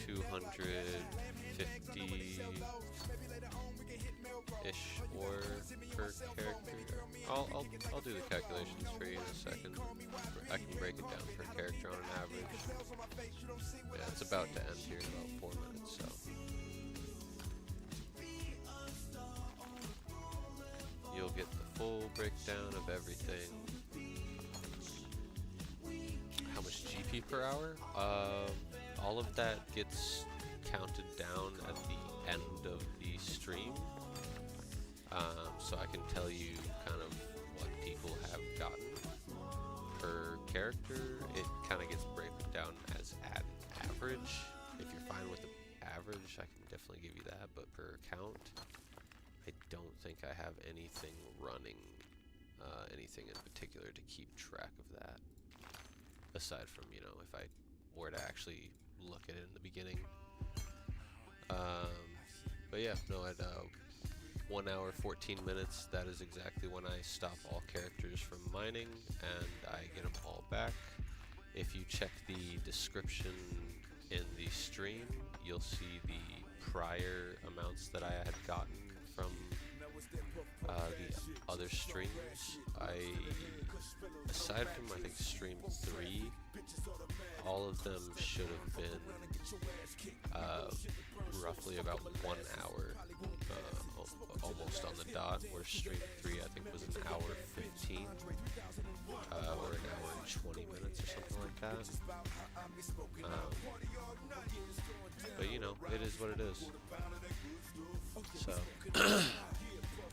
250 50-ish ore per character. I'll do the calculations for you in a second. I can break it down per character on an average. Yeah, it's about to end here in about 4 minutes, so. You'll get the full breakdown of everything. How much GP per hour? All of that gets counted down at the end of the stream. So I can tell you kind of what people have gotten per character. It kind of gets broken down as an average. If you're fine with the average, I can definitely give you that, but per account, I don't think I have anything running, anything in particular to keep track of that. Aside from, you know, if I were to actually look at it in the beginning. But yeah, no, at 1 hour 14 minutes, that is exactly when I stop all characters from mining, and I get them all back. If you check the description in the stream, you'll see the prior amounts that I had gotten from the other streams. Aside from I think stream 3, all of them should have been roughly about 1 hour, almost on the dot, where stream 3 I think was an hour 15, or an hour and 20 minutes or something like that. But you know, it is what it is. So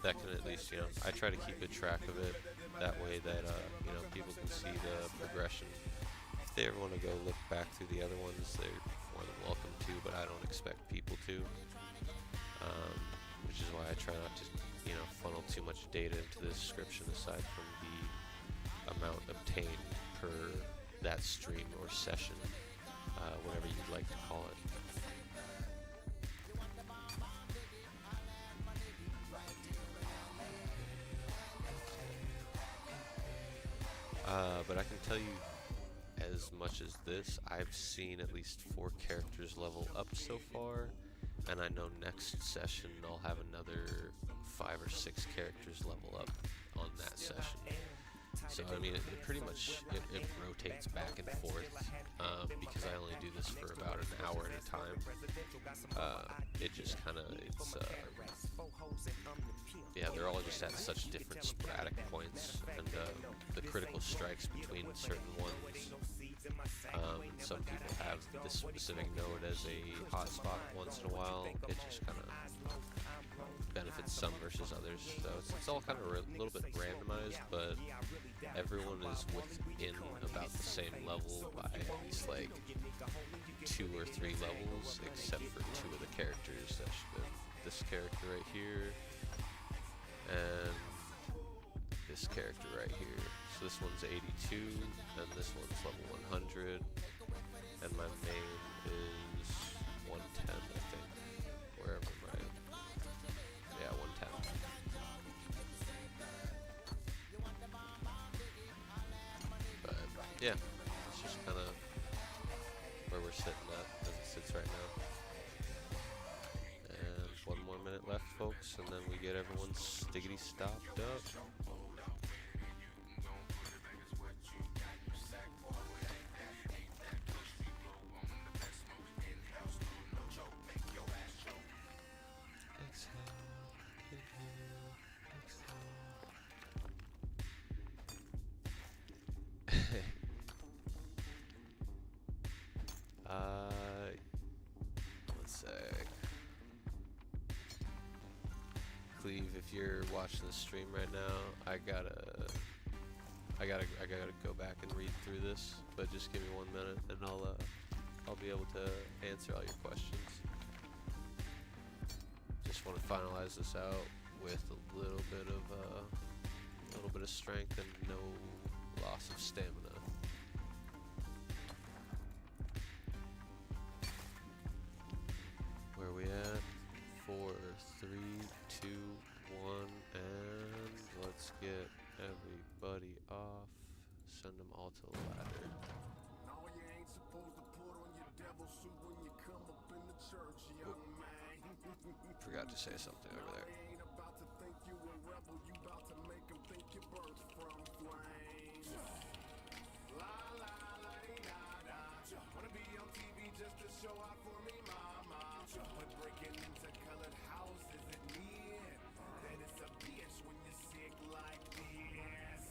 that can at least, you know, I try to keep a track of it that way that you know, people can see the progression. If they ever want to go look back through the other ones, they're more than welcome to, but I don't expect people to. Which is why I try not to, you know, funnel too much data into the description aside from the amount obtained per that stream or session, whatever you'd like to call it. But I can tell you as much as this, I've seen at least 4 characters level up so far, and I know next session I'll have another 5 or 6 characters level up on that session. So I mean, it pretty much it rotates back and forth, because I only do this for about an hour at a time. It just kind of, yeah, they're all just at such different sporadic points, and the critical strikes between certain ones. Some people have this specific node as a hotspot once in a while. It just kind of benefits some versus others, so it's all kind of a little bit randomized, but everyone is within about the same level by at least like 2 or 3 levels, except for 2 of the characters. That should have this character right here, and this character right here. So this one's 82, and this one's level 100, and my main is 110, I think, wherever my, yeah, 110. But yeah, it's just kind of where we're sitting at as it sits right now. And 1 more minute left, folks, and then we get everyone stiggity stopped up. One sec. Cleve, if you're watching the stream right now, I gotta go back and read through this, but just give me 1 minute and I'll be able to answer all your questions. Just want to finalize this out with a little bit of strength and no loss of stamina. Where we at? 4, 3, 2, 1, and let's get everybody off. Send them all to the ladder. No, you ain't supposed to put on your devil suit when you come up in the church, young man. Forgot to say something over there. Wanna be on TV just to show out for me, mama. But breaking into colored houses at me, then it's a bitch when you're sick like this.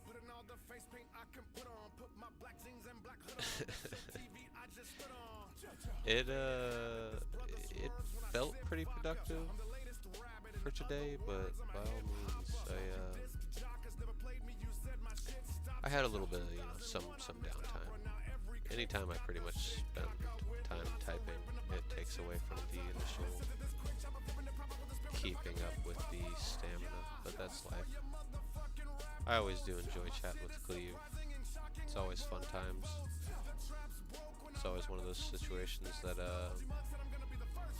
Putting all the face paint I can put on, put my black jeans and black hood on. TV I just put on. It felt pretty productive for today, but by all means, I had a little bit of, you know, some downtime. Anytime I pretty much spend time typing, it takes away from the initial keeping up with the stamina, but that's life. I always do enjoy chatting with Cleve. It's always fun times. It's always one of those situations that,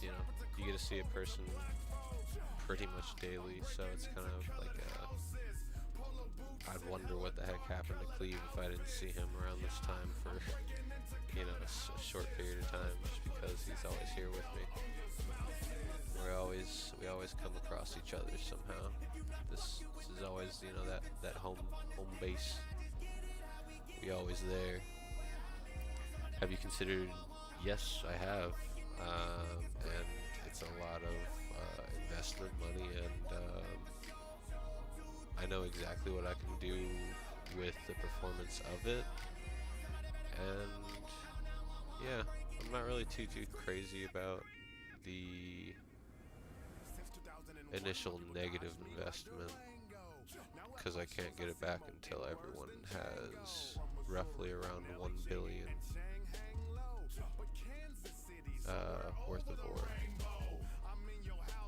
you know, you get to see a person pretty much daily, so it's kind of like I'd wonder what the heck happened to Cleve if I didn't see him around this time for, you know, a short period of time, just because he's always here with me. We always come across each other somehow. This is always, you know, that home base. We always there. Have you considered? Yes, I have, and it's a lot of investment money, and I know exactly what I can do with the performance of it, and yeah, I'm not really too crazy about the initial negative investment, because I can't get it back until everyone has roughly around 1 billion worth of ore.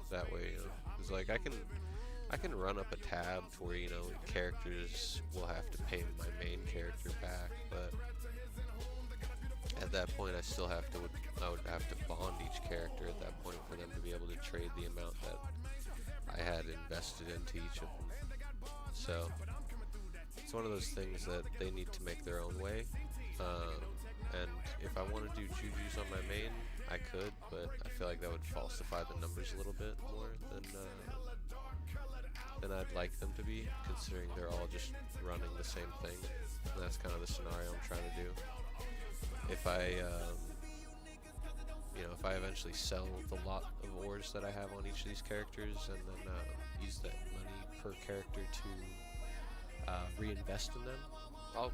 That way, you know, it's like I can run up a tab to where, you know, characters will have to pay my main character back, but at that point I would have to bond each character at that point for them to be able to trade the amount that I had invested into each of them. So it's one of those things that they need to make their own way, and if I want to do Juju's on my main, I could, but I feel like that would falsify the numbers a little bit more than I'd like them to be, considering they're all just running the same thing. And that's kind of the scenario I'm trying to do. If I, you know, if I eventually sell the lot of ores that I have on each of these characters, and then use that money per character to reinvest in them, I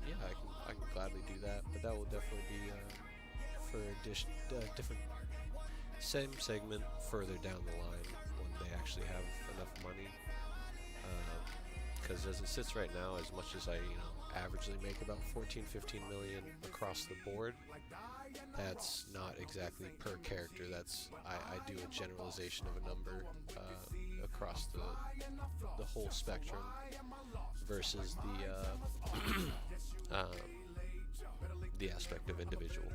can gladly do that. But that will definitely be for a different same segment further down the line when they actually have enough money. Because as it sits right now, as much as I, you know, averagely make about 14-15 million across the board, that's not exactly per character. That's I do a generalization of a number across the whole spectrum versus the aspect of individual.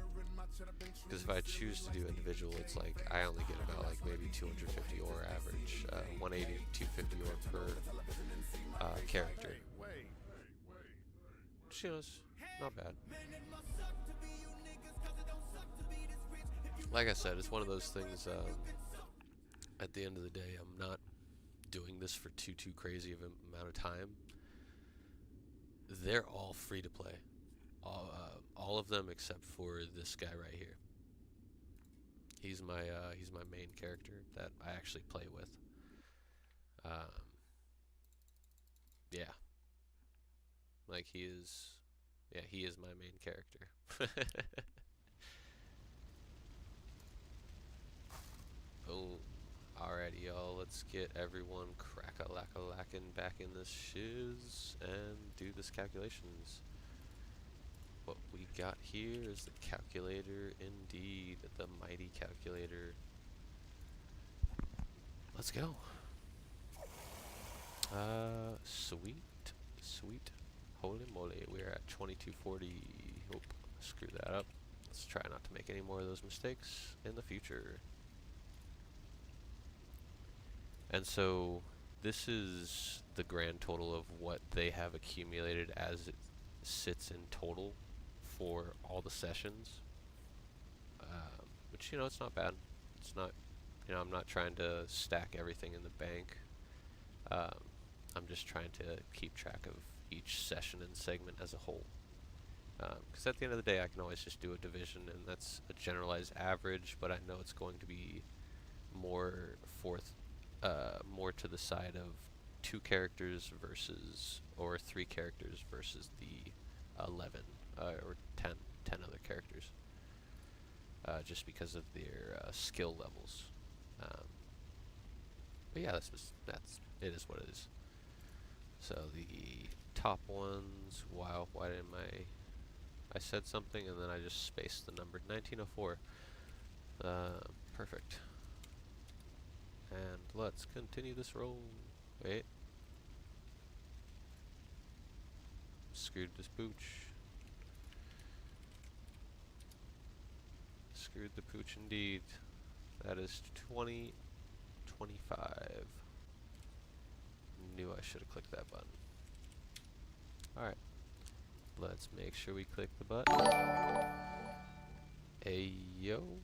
Because if I choose to do individual, it's like I only get about like maybe 250 ore average, 180 to 250 ore per character. Which, you know, is not bad. Like I said, it's one of those things, at the end of the day, I'm not doing this for too crazy of an amount of time. They're all free to play. All of them except for this guy right here. He's my main character that I actually play with. Yeah. Like he is my main character. Oh, alrighty, y'all. Let's get everyone crack-a-lack-a-lackin' back in this shiz and do this calculations. What we got here is the calculator, indeed, the mighty calculator. Let's go. Sweet. Holy moly, we're at 2240. Oh, screw that up. Let's try not to make any more of those mistakes in the future. And so this is the grand total of what they have accumulated as it sits in total for all the sessions, which, you know, it's not bad. It's not You know, I'm not trying to stack everything in the bank. I'm just trying to keep track of each session and segment as a whole. Because at the end of the day, I can always just do a division, and that's a generalized average, but I know it's going to be more more to the side of 2 characters versus, or 3 characters versus the 11 or 10 other characters, just because of their skill levels. But yeah, it is what it is. So the top ones, wow, why didn't I said something and then I just spaced the number. 1904. Perfect. And let's continue this roll. Wait. Screwed this pooch. Screwed the pooch indeed. That is 2025. Knew I should have clicked that button. Alright. Let's make sure we click the button. Ayo.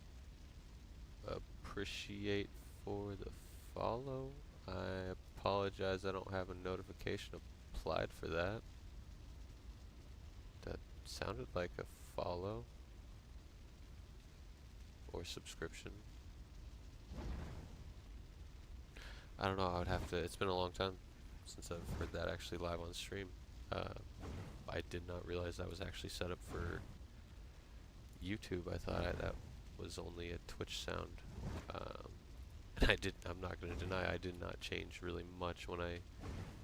Appreciate for the follow. I apologize, I don't have a notification applied for that. That sounded like a follow. Or subscription. I don't know, I would have to, it's been a long time since I've heard that actually live on stream. I did not realize that was actually set up for YouTube. I thought that was only a Twitch sound. And I'm not going to deny, I did not change really much when I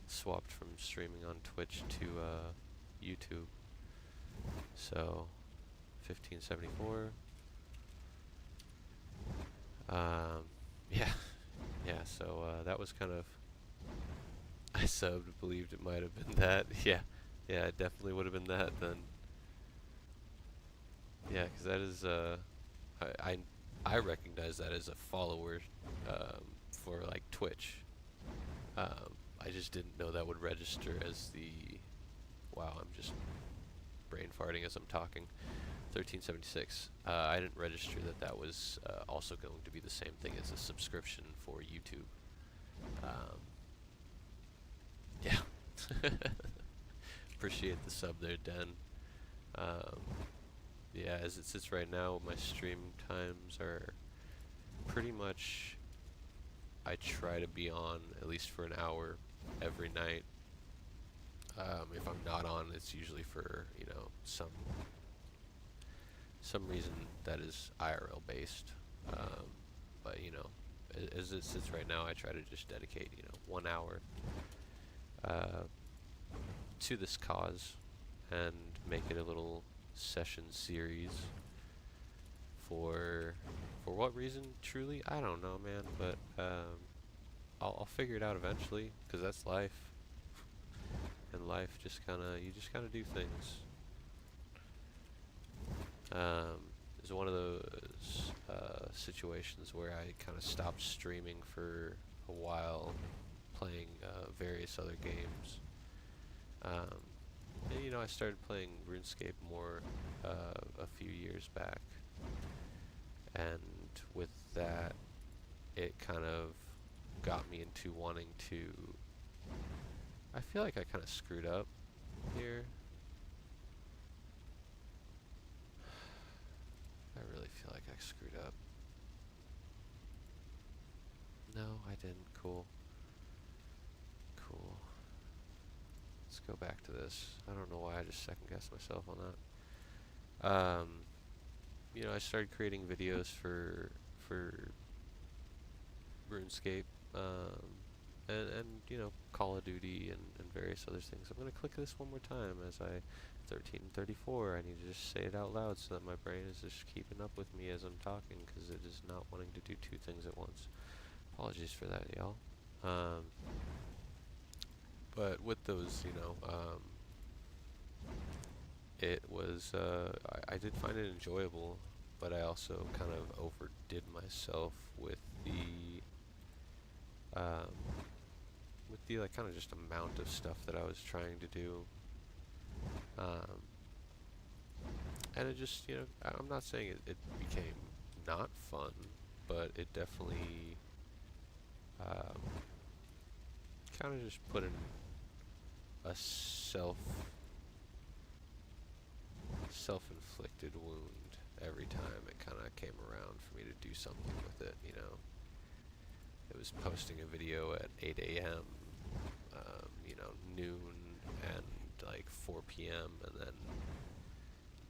swapped from streaming on Twitch to YouTube. So, 1574. Yeah, so that was kind of, I subbed, believed it might have been that. Yeah, it definitely would have been that then. Yeah, because that is, I recognize that as a follower for like Twitch. I just didn't know that would register as the, wow, I'm just brain farting as I'm talking. 1376. I didn't register that was also going to be the same thing as a subscription for YouTube. Yeah. Appreciate the sub there, Den. Yeah, as it sits right now, my stream times are pretty much, I try to be on at least for an hour every night. If I'm not on, it's usually for, you know, some reason that is IRL based. But, you know, as it sits right now, I try to just dedicate, you know, 1 hour to this cause and make it a little session series. For what reason, truly, I don't know, man, but I'll figure it out eventually, because that's life. And life just you just kind of do things. It's one of those situations where I kind of stopped streaming for a while, playing various other games. And, you know, I started playing RuneScape more a few years back, and with that, it kind of got me into wanting to. I feel like I kind of screwed up here. I really feel like I screwed up. No, I didn't. Cool. Cool. Let's go back to this. I don't know why I just second guessed myself on that. You know, I started creating videos for RuneScape, and you know, Call of Duty and various other things. I'm gonna click this one more time as I 1334. I need to just say it out loud so that my brain is just keeping up with me as I'm talking, because it is not wanting to do 2 things at once. Apologies for that, y'all. But with those, you know, it was, I did find it enjoyable, but I also kind of overdid myself with the like kind of just amount of stuff that I was trying to do. And it just, you know, I'm not saying it became not fun, but it definitely kind of just put in a self-inflicted wound every time it kind of came around for me to do something with it, you know. It was posting a video at 8 a.m., you know, noon, and like 4 p.m., and then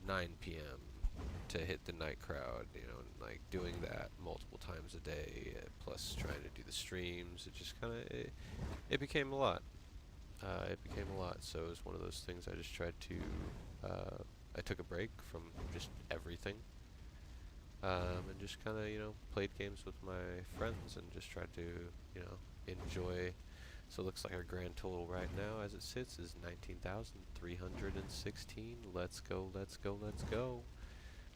9 p.m. to hit the night crowd, you know, and like doing that multiple times a day, plus trying to do the streams. It just kind of, it became a lot. It became a lot, so it was one of those things I just tried to, I took a break from just everything, and just kind of, you know, played games with my friends and just tried to, you know, enjoy. So it looks like our grand total right now as it sits is 19,316. Let's go, let's go, let's go.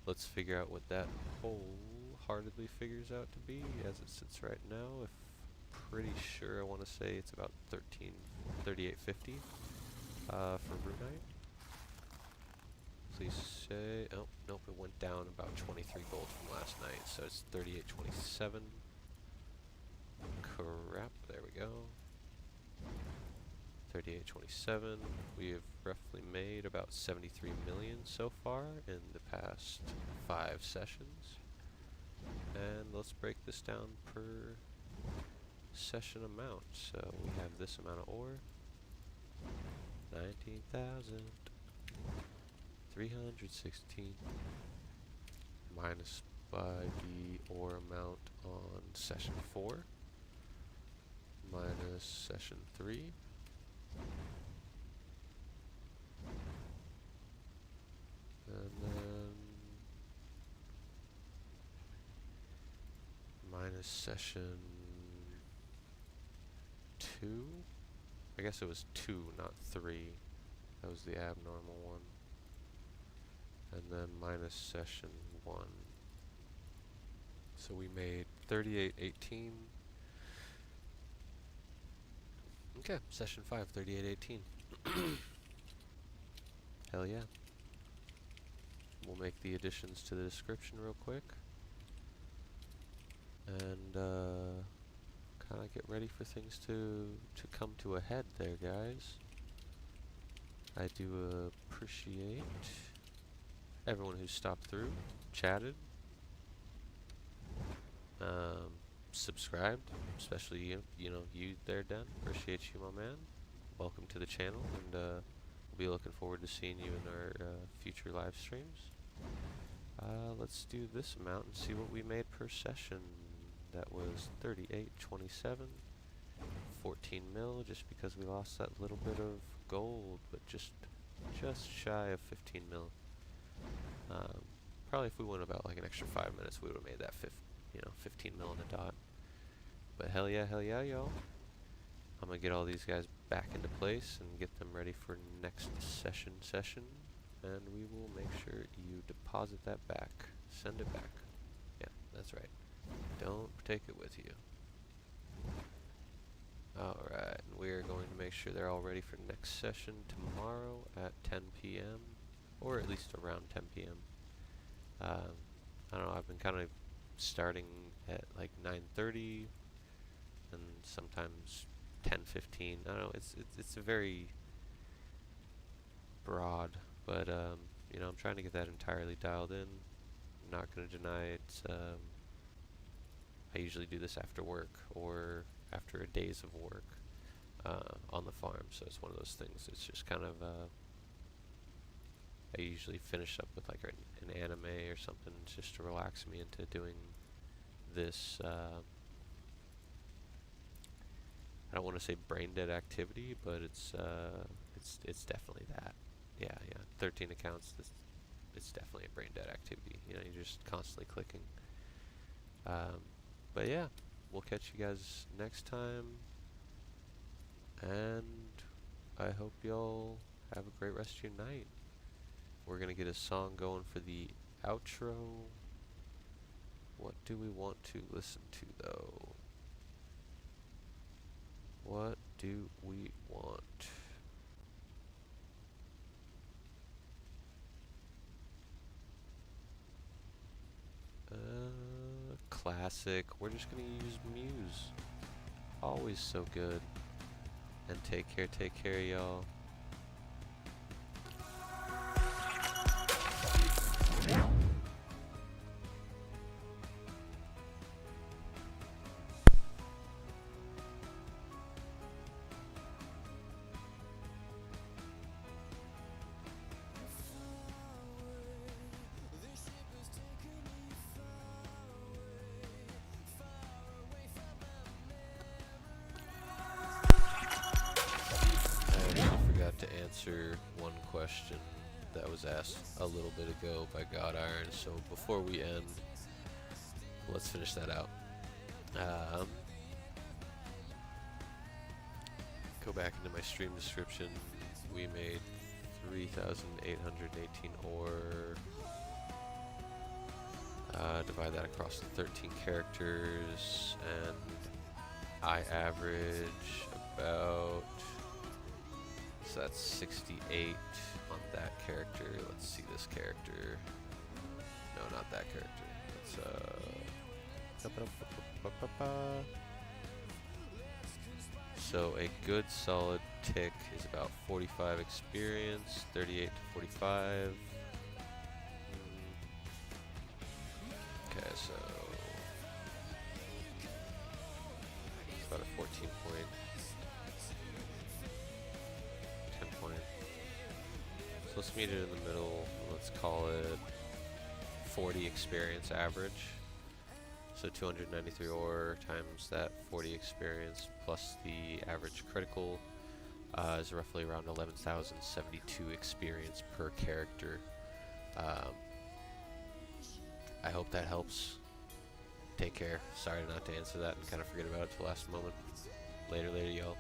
Let's figure out what that wholeheartedly figures out to be as it sits right now. If pretty sure I want to say it's about 3850 for Runite. Please say, oh nope, it went down about 23 gold from last night, so it's 3827. Crap, there we go. 3827. We have roughly made about 73 million so far in the past 5 sessions. And let's break this down per session amount. So we have this amount of ore, 19,316, minus by the ore amount on session 4, minus session 3, and then minus session 2. I guess it was 2, not 3. That was the abnormal one. And then minus session 1. So we made 3818. Okay, session 5, 3818. Hell yeah. We'll make the additions to the description real quick. And kind of get ready for things to come to a head there, guys. I do appreciate everyone who stopped through, chatted, subscribed, especially you know, you there, Den. Appreciate you, my man. Welcome to the channel, and we'll be looking forward to seeing you in our future live streams. Let's do this amount and see what we made per session. That was 3827, 14 mil, just because we lost that little bit of gold, but just shy of 15 mil. Probably if we went about like an extra 5 minutes, we would have made that 15 mil in a dot. But hell yeah, y'all. I'm gonna get all these guys back into place and get them ready for next session, and we will make sure you deposit that back. Send it back. Yeah, that's right. Don't take it with you. Alright, and we are going to make sure they're all ready for next session tomorrow at 10 p.m. or at least around 10 p.m. I don't know, I've been kind of starting at like 9:30 and sometimes 10:15. I don't know, it's a very broad, but you know, I'm trying to get that entirely dialed in. I'm not going to deny it. I usually do this after work or after a days of work on the farm, so it's one of those things. It's just kind of I usually finish up with like an anime or something just to relax me into doing this. I don't want to say brain dead activity, but it's definitely that. Yeah. 13 accounts. It's definitely a brain dead activity. You know, you're just constantly clicking. But yeah, we'll catch you guys next time, and I hope y'all have a great rest of your night. We're gonna get a song going for the outro. What do we want to listen to though? What do we want? Classic classic. We're just gonna use Muse. Always so good. And take care, y'all. To answer one question that was asked a little bit ago by God Iron. So before we end, let's finish that out. Go back into my stream description. We made 3,818 ore. Divide that across the 13 characters, and I average about. So that's 68 on that character. Let's see this character. No, not that character. So a good solid tick is about 45 experience, 38 to 45. Okay, so it's about a 14 point. 10 point. So let's meet it in the middle. Let's call it 40 experience average. So 293 ore times that 40 experience plus the average critical is roughly around 11,072 experience per character. I hope that helps. Take care. Sorry not to answer that and kind of forget about it till last moment. Later, y'all.